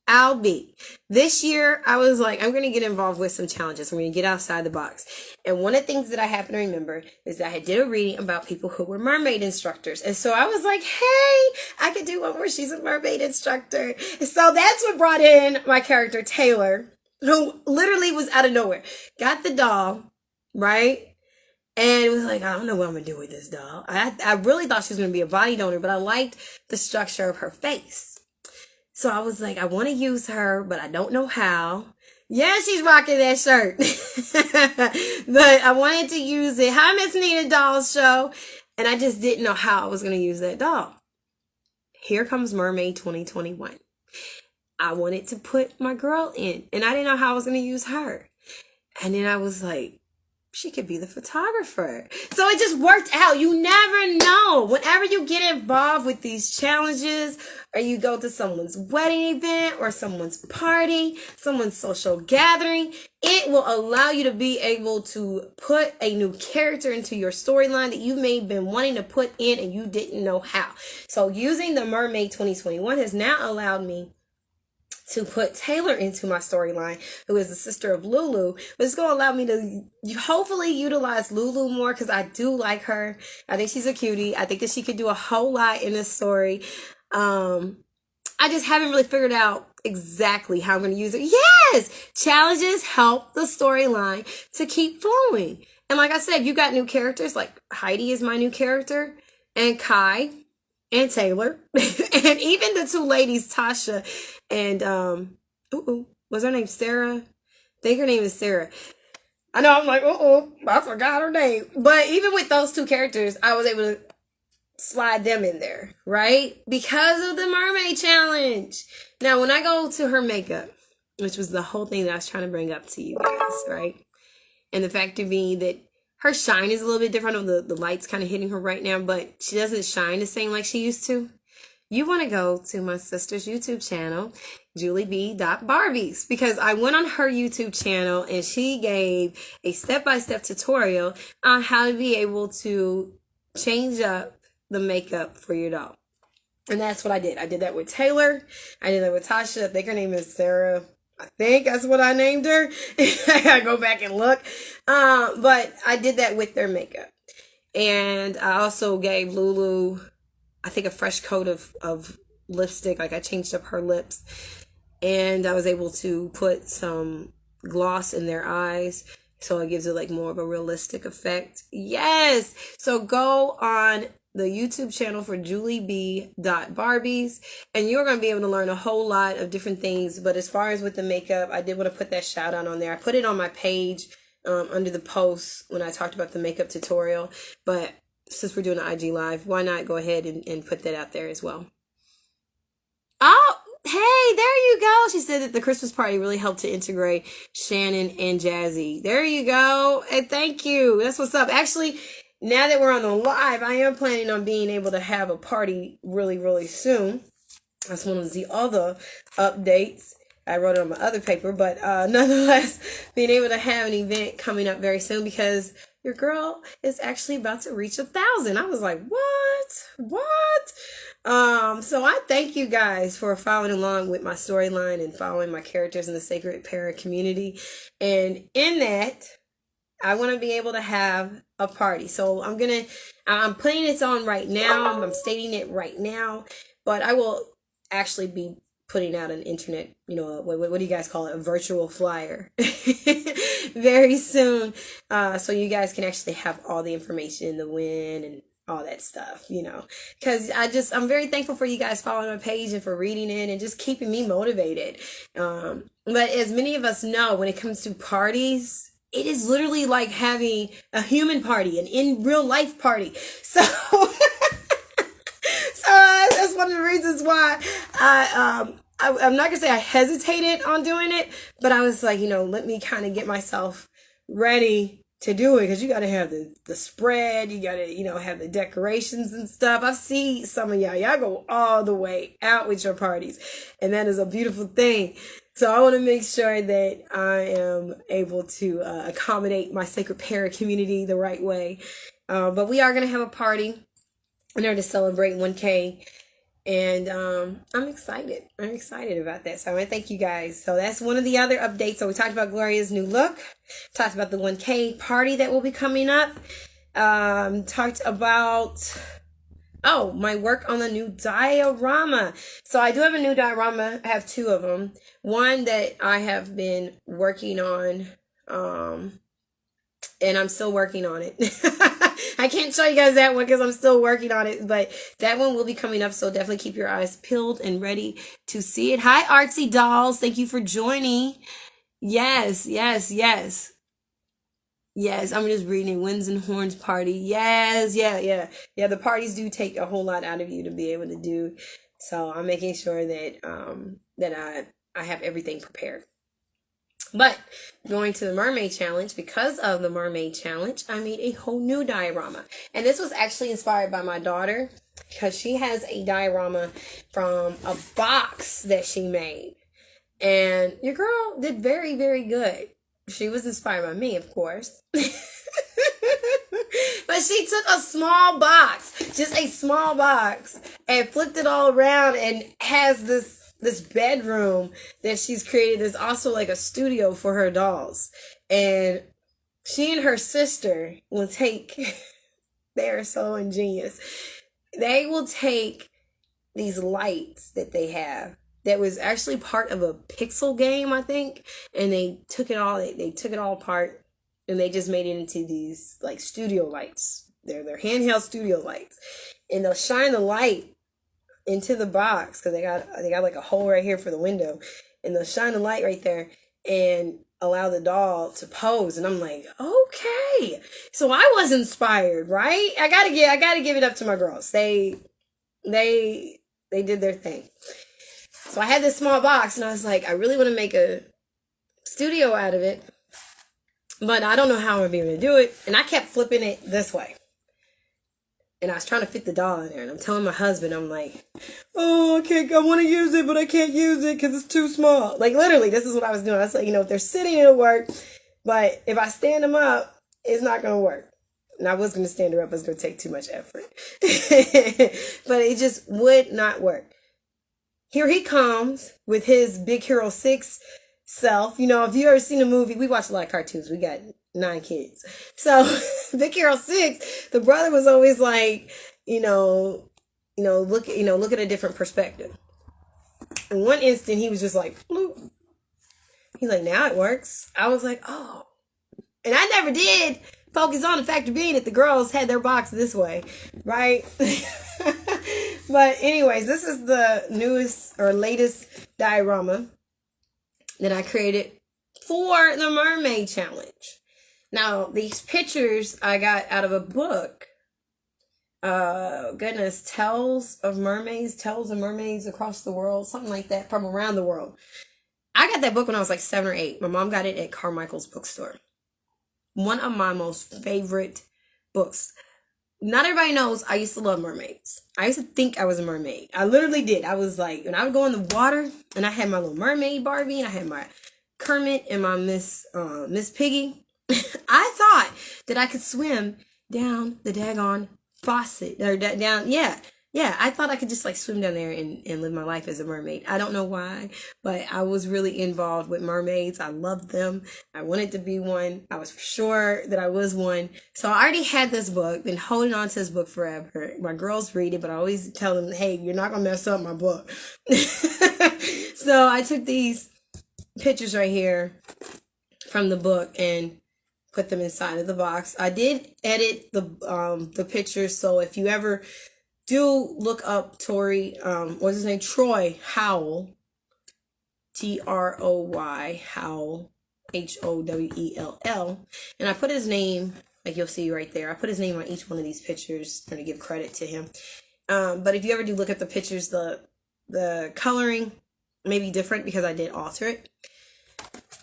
I'll be. This year, I was like, I'm going to get involved with some challenges. I'm going to get outside the box. And one of the things that I happen to remember is that I did a reading about people who were mermaid instructors. And so I was like, hey, I could do one where she's a mermaid instructor. And so that's what brought in my character, Taylor, who literally was out of nowhere. Got the doll, right? And it was like, I don't know what I'm going to do with this doll. I really thought she was going to be a body donor, but I liked the structure of her face. So I was like, I want to use her, but I don't know how. Yeah, she's rocking that shirt. But I wanted to use it. Hi, Miss Nina Dolls Show. And I just didn't know how I was going to use that doll. Here comes Mermaid 2021. I wanted to put my girl in, and I didn't know how I was going to use her. And then I was like, she could be the photographer. So it just worked out. You never know. Whenever you get involved with these challenges, or you go to someone's wedding event or someone's party, someone's social gathering, it will allow you to be able to put a new character into your storyline that you may have been wanting to put in and you didn't know how. So using the Mermaid 2021 has now allowed me to put Taylor into my storyline, who is the sister of Lulu. But it's going to allow me to hopefully utilize Lulu more, because I do like her. I think she's a cutie. I think that she could do a whole lot in this story. I just haven't really figured out exactly how I'm going to use it. Yes! Challenges help the storyline to keep flowing. And like I said, you got new characters, like Heidi is my new character, and Kai, and Taylor, and even the two ladies, Tasha and was her name Sarah? I think her name is Sarah. I know, I'm like, I forgot her name. But even with those two characters, I was able to slide them in there, right? Because of the mermaid challenge. Now, when I go to her makeup, which was the whole thing that I was trying to bring up to you guys, right? And the fact of being that her shine is a little bit different. I know the light's kind of hitting her right now, but she doesn't shine the same like she used to. You want to go to my sister's YouTube channel, julieb.barbies, because I went on her YouTube channel and she gave a step-by-step tutorial on how to be able to change up the makeup for your doll. And that's what I did. I did that with Taylor. I did that with Tasha. I think her name is Sarah. I think that's what I named her. I gotta go back and look. But I did that with their makeup. And I also gave Lulu, I think, a fresh coat of lipstick. Like, I changed up her lips. And I was able to put some gloss in their eyes, so it gives it like more of a realistic effect. Yes! So go on the YouTube channel for julieb.barbies, and you're going to be able to learn a whole lot of different things. But as far as with the makeup, I did want to put that shout out on there. I put it on my page under the post when I talked about the makeup tutorial. But since we're doing an IG live, why not go ahead and put that out there as well? Oh, hey, there you go. She said that the Christmas party really helped to integrate Shannon and Jazzy. There you go. And thank you. That's what's up. Actually, now that we're on the live, I am planning on being able to have a party really, really soon. That's one of the other updates. I wrote it on my other paper, but nonetheless, being able to have an event coming up very soon because your girl is actually about to reach 1,000. I was like, what? So I thank you guys for following along with my storyline and following my characters in the Sacred Para community. And in that, I want to be able to have a party. So I'm putting this on right now. I'm stating it right now, but I will actually be putting out an internet, what do you guys call it? A virtual flyer very soon. So you guys can actually have all the information, the when and all that stuff, because I'm very thankful for you guys following my page and for reading it and just keeping me motivated. But as many of us know, when it comes to parties, it is literally like having a human party, an in real life party. So, that's one of the reasons why I'm not gonna say I hesitated on doing it, but I was like, let me kind of get myself ready to do it, because you got to have the spread, you got to have the decorations and stuff. I see some of y'all go all the way out with your parties, and that is a beautiful thing. So I want to make sure that I am able to accommodate my Sacred Para community the right way. But we are going to have a party in order to celebrate 1K. And I'm excited. I'm excited about that. So I want to thank you guys. So that's one of the other updates. So we talked about Gloria's new look. Talked about the 1K party that will be coming up. Talked about, my work on the new diorama. So I do have a new diorama. I have two of them. One that I have been working on, and I'm still working on it. I can't show you guys that one because I'm still working on it, but that one will be coming up, so definitely keep your eyes peeled and ready to see it. Hi, Artsy Dolls. Thank you for joining. Yes. I'm just reading Winds and Horns party. Yes, yeah. The parties do take a whole lot out of you to be able to do, so I'm making sure that that I have everything prepared. But going to the Mermaid Challenge, because of the Mermaid Challenge, I made a whole new diorama. And this was actually inspired by my daughter, because she has a diorama from a box that she made. And your girl did very, very good. She was inspired by me, of course. But she took a small box, just a small box, and flipped it all around and has this bedroom that she's created is also like a studio for her dolls. And she and her sister will take, they are so ingenious. They will take these lights that they have that was actually part of a pixel game, I think, and they took it all apart, and they just made it into these like studio lights. They're handheld studio lights, and they'll shine the light into the box because they got like a hole right here for the window, and they'll shine the light right there and allow the doll to pose. And I'm like, okay, so I was inspired, right? I gotta give it up to my girls. They did their thing. So I had this small box, and I was like, I really want to make a studio out of it, but I don't know how I'm gonna be able to do it. And I kept flipping it this way. And I was trying to fit the doll in there. And I'm telling my husband, I'm like, I want to use it, but I can't use it because it's too small. Like, literally, this is what I was doing. I was like, if they're sitting, it'll work. But if I stand them up, it's not going to work. And I was going to stand her up. It was going to take too much effort. But it just would not work. Here he comes with his Big Hero 6 self. If you ever seen a movie, we watch a lot of cartoons. We got 9 kids. So Big Hero 6, the brother was always like, look at a different perspective. In one instant, he was just like, bloop. He's like, now it works. I was like, oh. And I never did focus on the fact of being that the girls had their box this way, right? But anyways, this is the newest or latest diorama that I created for the Mermaid Challenge. Now, these pictures I got out of a book. Goodness, Tales of Mermaids Across the World, something like that, from around the world. I got that book when I was like 7 or 8. My mom got it at Carmichael's bookstore. One of my most favorite books. Not everybody knows I used to love mermaids. I used to think I was a mermaid. I literally did. I was like, when I would go in the water and I had my little mermaid Barbie and I had my Kermit and my Miss Piggy, I thought that I could swim down the daggone faucet or down. Yeah, I thought I could just like swim down there and live my life as a mermaid. I don't know why, but I was really involved with mermaids. I loved them. I wanted to be one. I was sure that I was one. So I already had this book, been holding on to this book forever. My girls read it, but I always tell them, hey, you're not going to mess up my book. So I took these pictures right here from the book and put them inside of the box. I did edit the pictures, so if you ever do look up what's his name? Troy Howell, Troy Howell, Howell, and I put his name, like you'll see right there. I put his name on each one of these pictures to give credit to him. But if you ever do look at the pictures, the coloring may be different because I did alter it.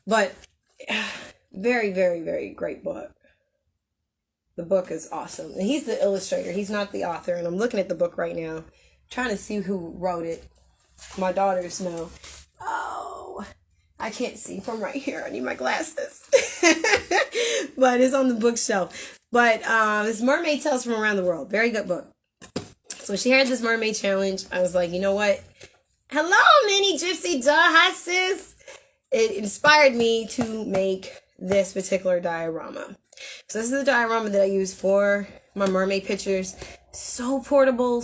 But very, very, very great book. The book is awesome. And he's the illustrator. He's not the author. And I'm looking at the book right now, trying to see who wrote it. My daughters know. Oh, I can't see from right here. I need my glasses. But it's on the bookshelf. But it's Mermaid Tales from Around the World. Very good book. So when she had this mermaid challenge, I was like, you know what? Hello, mini gypsy doll. Hi, sis. It inspired me to make this particular diorama. So this is the diorama that I use for my mermaid pictures. So portable,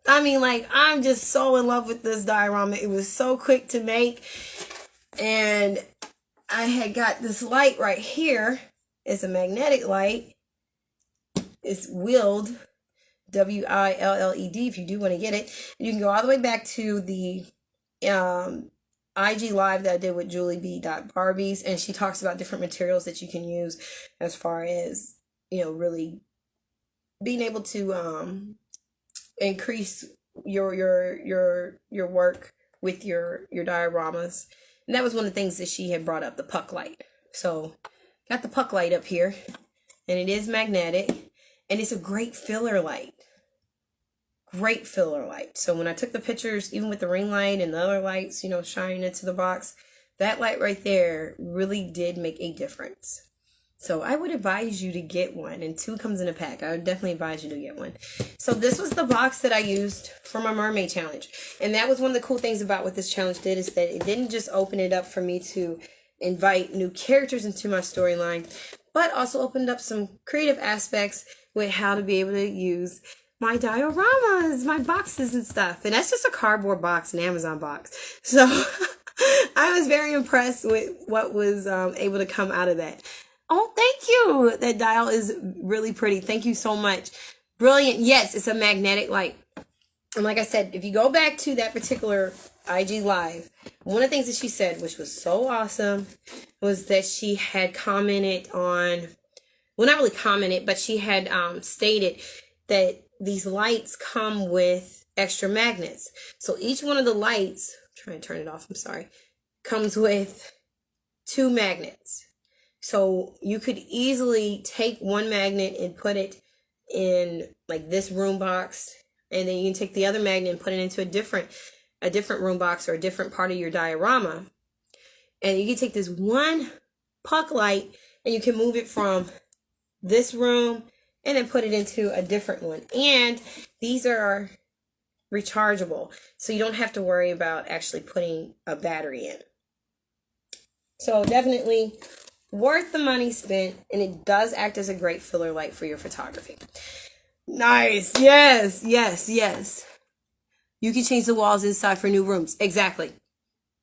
I'm just so in love with this diorama. It was so quick to make. And I had got this light right here. It's a magnetic light. It's willed, WILLED, if you do want to get it. And you can go all the way back to the IG live that I did with Julie B. Barbies, and she talks about different materials that you can use as far as, really being able to increase your work with your dioramas. And that was one of the things that she had brought up, the puck light. So got the puck light up here, and it is magnetic, and it's a great filler light. Great filler light. So when I took the pictures, even with the ring light and the other lights, shining into the box, that light right there really did make a difference. So I would advise you to get one, and 2 comes in a pack. I would definitely advise you to get one. So this was the box that I used for my mermaid challenge. And that was one of the cool things about what this challenge did, is that it didn't just open it up for me to invite new characters into my storyline, but also opened up some creative aspects with how to be able to use my dioramas, my boxes and stuff. And that's just a cardboard box, an Amazon box. So I was very impressed with what was able to come out of that. Oh, thank you. That dial is really pretty. Thank you so much. Brilliant. Yes, it's a magnetic light. And like I said, if you go back to that particular IG live, one of the things that she said, which was so awesome, was that she had commented on, well, not really commented, but she had stated that these lights come with extra magnets. So each one of the lights, I'm trying to turn it off, I'm sorry, comes with 2 magnets. So you could easily take one magnet and put it in like this room box, and then you can take the other magnet and put it into a different room box or a different part of your diorama. And you can take this one puck light and you can move it from this room and then put it into a different one. And these are rechargeable, so you don't have to worry about actually putting a battery in. So definitely worth the money spent, and it does act as a great filler light for your photography. Nice. Yes. You can change the walls inside for new rooms. Exactly.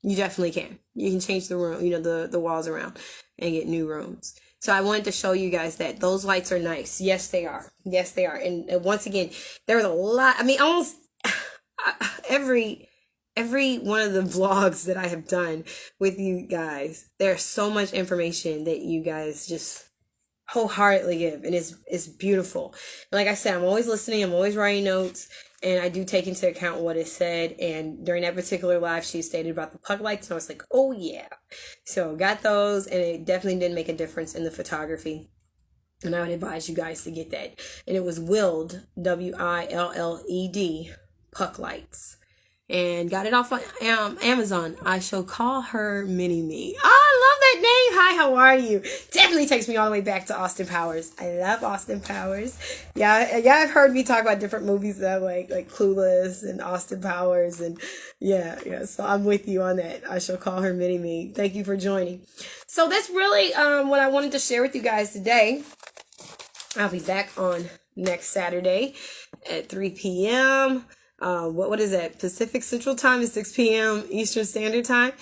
You definitely can. You can change the room, the walls around and get new rooms. So I wanted to show you guys that those lights are nice. Yes, they are. And once again, there was a lot. I mean, almost every one of the vlogs that I have done with you guys, there's so much information that you guys just wholeheartedly give, and it's beautiful. And like I said, I'm always listening, I'm always writing notes, and I do take into account what is said. And during that particular live, she stated about the puck lights, and I was like, oh yeah. So got those, and it definitely did make a difference in the photography. And I would advise you guys to get that. And it was Willed, Willed, puck lights. And got it off on Amazon. I shall call her Mini-Me. Oh, I love that name. Hi, how are you? Definitely takes me all the way back to Austin Powers. I love Austin Powers. Yeah, I've heard me talk about different movies that like Clueless and Austin Powers, and yeah. So I'm with you on that. I shall call her Mini-Me. Thank you for joining. So that's really what I wanted to share with you guys today. I'll be back on next Saturday at 3 p.m. What is that? Pacific Central Time is 6 p.m. Eastern Standard Time.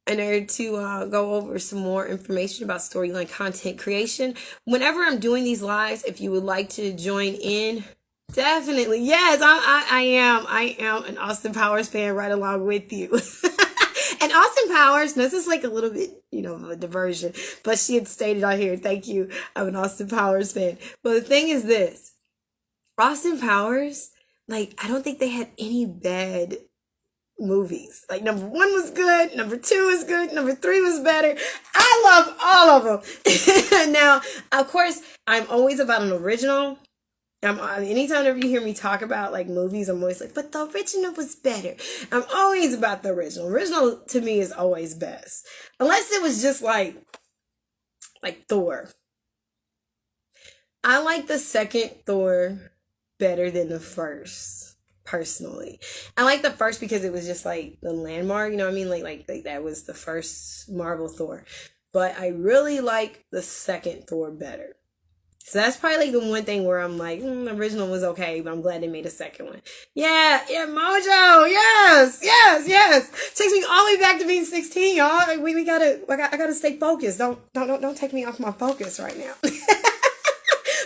In order to go over some more information about storyline content creation. Whenever I'm doing these lives, if you would like to join in, definitely. Yes, I am an Austin Powers fan right along with you. And Austin Powers, this is like a little bit, of a diversion, but she had stated on here, thank you, I'm an Austin Powers fan. But the thing is this, Austin Powers, I don't think they had any bad movies. Number 1 was good, number 2 was good, number 3 was better. I love all of them. Now, of course, I'm always about an original. Anytime you hear me talk about movies, I'm always like, but the original was better. I'm always about the original. Original to me is always best. Unless it was just like Thor. I like the second Thor better than the first, personally. I like the first because it was just the landmark, you know what I mean? Like that was the first Marvel Thor. But I really like the second Thor better. So that's probably the one thing where I'm like, the original was okay, but I'm glad they made a second one. Yeah, Mojo, yes. Takes me all the way back to being 16, y'all. I gotta stay focused. Don't take me off my focus right now.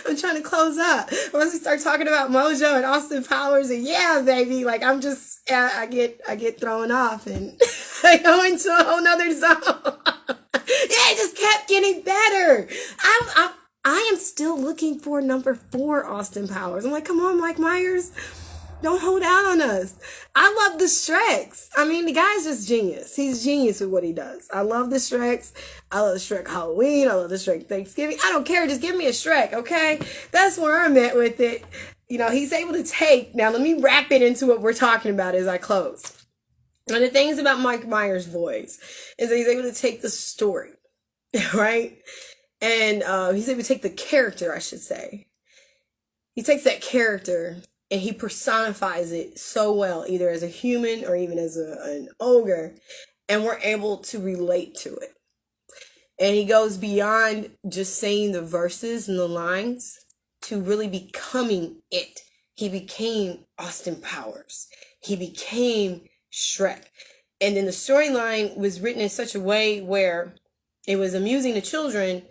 I'm trying to close up. Once we start talking about Mojo and Austin Powers, and yeah, baby, I'm just, I get thrown off and I go into a whole nother zone. Yeah, it just kept getting better. I am still looking for number 4 Austin Powers. I'm like, come on, Mike Myers. Don't hold out on us. I love the Shreks. The guy's just genius. He's genius with what he does. I love the Shreks. I love the Shrek Halloween. I love the Shrek Thanksgiving. I don't care. Just give me a Shrek, okay? That's where I'm at with it. He's able to take... Now, let me wrap it into what we're talking about as I close. One of the things about Mike Myers' voice is that he's able to take the story, right? And he's able to take the character, I should say. He takes that character and he personifies it so well, either as a human or even as an ogre, and we're able to relate to it. And he goes beyond just saying the verses and the lines to really becoming it. He became Austin Powers. He became Shrek. And then the storyline was written in such a way where it was amusing to children,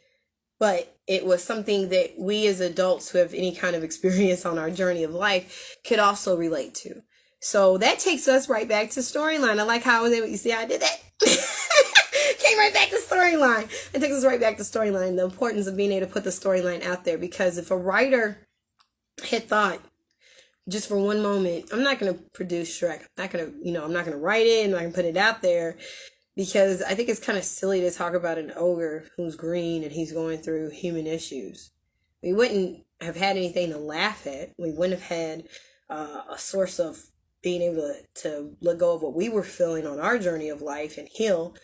but it was something that we as adults who have any kind of experience on our journey of life could also relate to. So that takes us right back to storyline. I like how I was able, you see how I did that? Came right back to storyline. It takes us right back to storyline. The importance of being able to put the storyline out there, because if a writer had thought just for one moment, I'm not going to produce Shrek. I'm not going to write it. I'm not going to put it out there. Because I think it's kind of silly to talk about an ogre who's green and he's going through human issues. We wouldn't have had anything to laugh at. We wouldn't have had a source of being able to let go of what we were feeling on our journey of life and heal.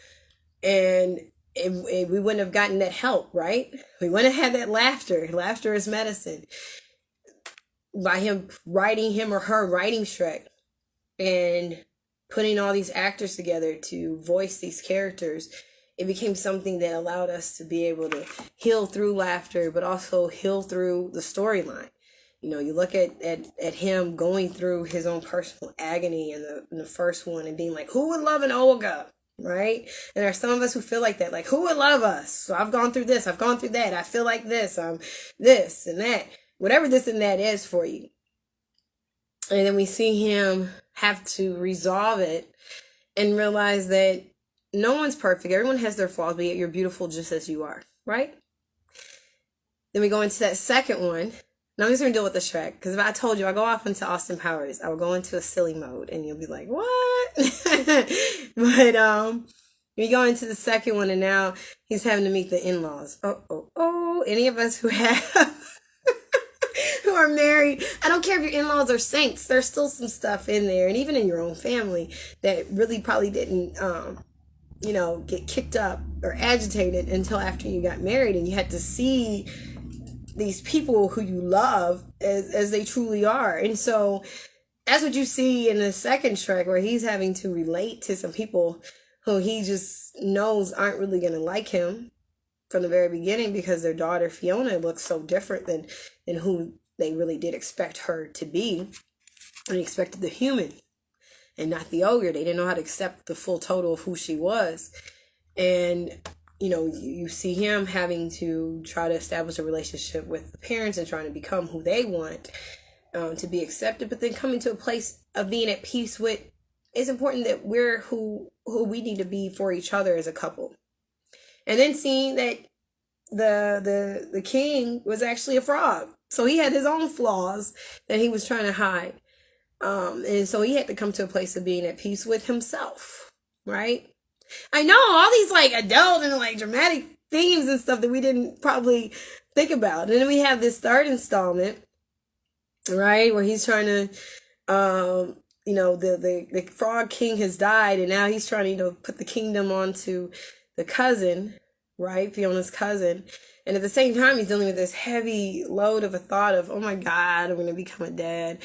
And we wouldn't have gotten that help, right? We wouldn't have had that laughter. Laughter is medicine. By him or her writing Shrek and putting all these actors together to voice these characters, it became something that allowed us to be able to heal through laughter, but also heal through the storyline. You look at him going through his own personal agony in the first one and being like, who would love an Olga, right? And there are some of us who feel like that, like, who would love us? So I've gone through this, I've gone through that, I feel like this, this and that, whatever this and that is for you. And then we see him have to resolve it and realize that no one's perfect. Everyone has their flaws, but yet you're beautiful just as you are, right? Then we go into that second one. Now I'm just gonna deal with the Shrek, because if I told you I go off into Austin Powers, I will go into a silly mode, and you'll be like, "What?" But we go into the second one, and now he's having to meet the in-laws. Oh! Any of us who have who are married, I don't care if your in-laws are saints. There's still some stuff in there, and even in your own family, that really probably didn't, get kicked up or agitated until after you got married, and you had to see these people who you love as they truly are. And so that's what you see in the second Shrek, where he's having to relate to some people who he just knows aren't really going to like him from the very beginning, because their daughter Fiona looks so different than who they really did expect her to be. And they expected the human and not the ogre. They didn't know how to accept the full total of who she was. And you see him having to try to establish a relationship with the parents and trying to become who they want to be accepted, but then coming to a place of being at peace with, it's important that we're who we need to be for each other as a couple. And then seeing that the king was actually a frog, so he had his own flaws that he was trying to hide, and so he had to come to a place of being at peace with himself, right? I know, all these like adult and like dramatic themes and stuff that we didn't probably think about. And then we have this third installment, right, where he's trying to, the frog king has died, and now he's trying to, put the kingdom onto the cousin, right, Fiona's cousin. And at the same time, he's dealing with this heavy load of a thought of, oh my God, I'm going to become a dad.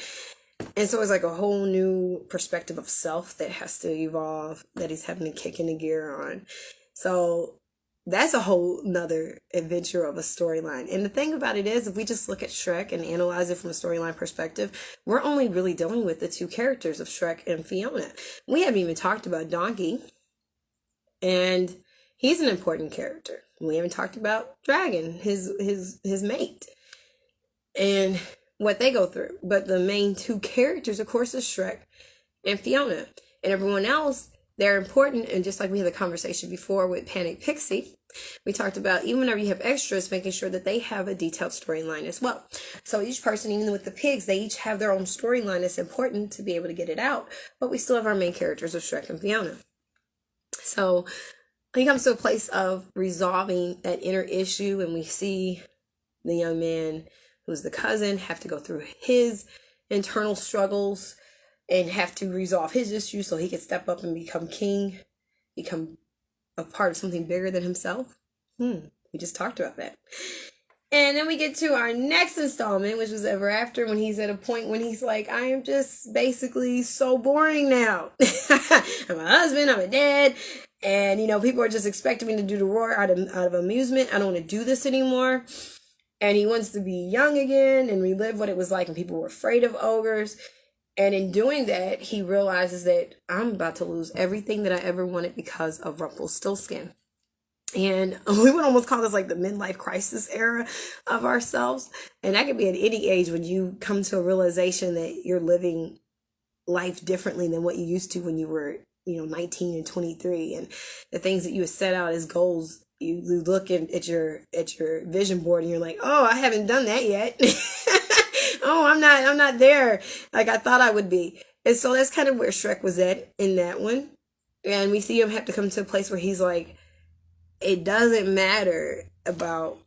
And so it's like a whole new perspective of self that has to evolve, that he's having to kick into gear on. So that's a whole nother adventure of a storyline. And the thing about it is, if we just look at Shrek and analyze it from a storyline perspective, we're only really dealing with the two characters of Shrek and Fiona. We haven't even talked about Donkey, and he's an important character. We haven't talked about Dragon, his mate, and what they go through. But the main two characters, of course, is Shrek and Fiona. And everyone else, they're important. And just like we had the conversation before with Panic Pixie, we talked about, even whenever you have extras, making sure that they have a detailed storyline as well. So each person, even with the pigs, they each have their own storyline. It's important to be able to get it out. But we still have our main characters of Shrek and Fiona. So he comes to a place of resolving that inner issue, and we see the young man, who's the cousin, have to go through his internal struggles and have to resolve his issues so he can step up and become king, become a part of something bigger than himself. We just talked about that. And then we get to our next installment, which was Ever After, when he's at a point when he's like, I am just basically so boring now. I'm a husband, I'm a dad, and people are just expecting me to do the roar out of amusement. I don't want to do this anymore. And he wants to be young again and relive what it was like when people were afraid of ogres. And in doing that, he realizes that I'm about to lose everything that I ever wanted because of Rumpelstiltskin. And we would almost call this like the midlife crisis era of ourselves. And that could be at any age when you come to a realization that you're living life differently than what you used to when you were, 19 and 23. And the things that you had set out as goals, you look at your vision board and you're like, oh, I haven't done that yet. Oh, I'm not there like I thought I would be. And so that's kind of where Shrek was at in that one. And we see him have to come to a place where he's like, it doesn't matter about,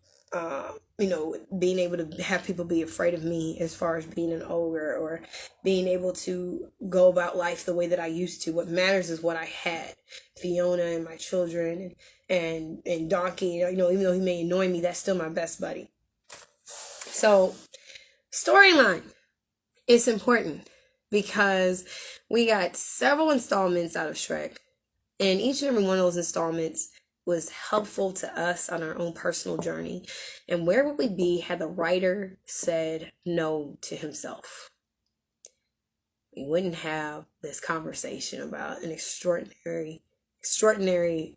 being able to have people be afraid of me as far as being an ogre or being able to go about life the way that I used to. What matters is what I had. Fiona and my children and Donkey, even though he may annoy me, that's still my best buddy. So storyline is important because we got several installments out of Shrek, and each and every one of those installments was helpful to us on our own personal journey. And where would we be had the writer said no to himself? We wouldn't have this conversation about an extraordinary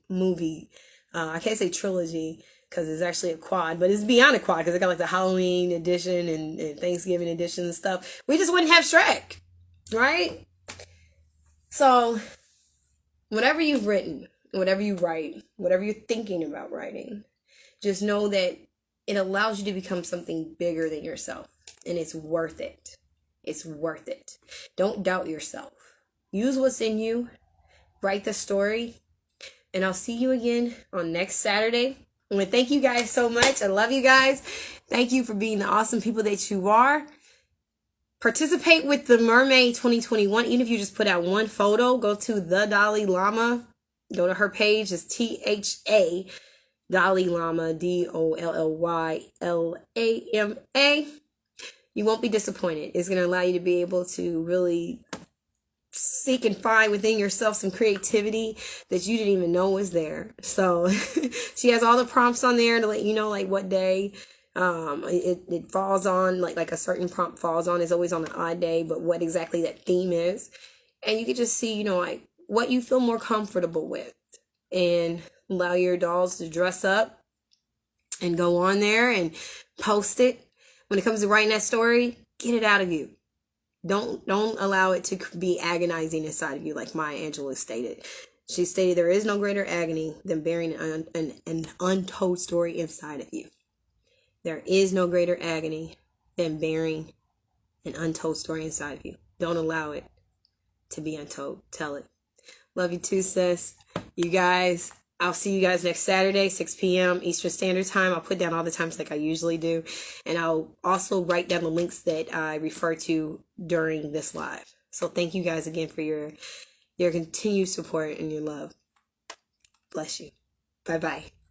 movie. I can't say trilogy because it's actually a quad, but it's beyond a quad because it got like the Halloween edition and Thanksgiving edition and stuff. We just wouldn't have Shrek, right? So whatever you've written, whatever you write, whatever you're thinking about writing, just know that it allows you to become something bigger than yourself. And it's worth it. It's worth it. Don't doubt yourself. Use what's in you. Write the story. And I'll see you again on next Saturday. I want to thank you guys so much. I love you guys. Thank you for being the awesome people that you are. Participate with the Mermaid 2021. Even if you just put out one photo, go to the Dalai Lama. Go to her page. It's THA Dalai Lama, DOLLYLAMA. You won't be disappointed. It's going to allow you to be able to really seek and find within yourself some creativity that you didn't even know was there. So she has all the prompts on there to let you know like what day it falls on, like a certain prompt falls on. Is always on an odd day, but what exactly that theme is. And you can just see, you know, like what you feel more comfortable with, and allow your dolls to dress up and go on there and post it. When it comes to writing that story, get it out of you. Don't allow it to be agonizing inside of you, like Maya Angelou stated. She stated, there is no greater agony than bearing an untold story inside of you. There is no greater agony than bearing an untold story inside of you. Don't allow it to be untold. Tell it. Love you too, sis. You guys, I'll see you guys next Saturday, 6 p.m. Eastern Standard Time. I'll put down all the times like I usually do. And I'll also write down the links that I refer to during this live. So thank you guys again for your continued support and your love. Bless you. Bye-bye.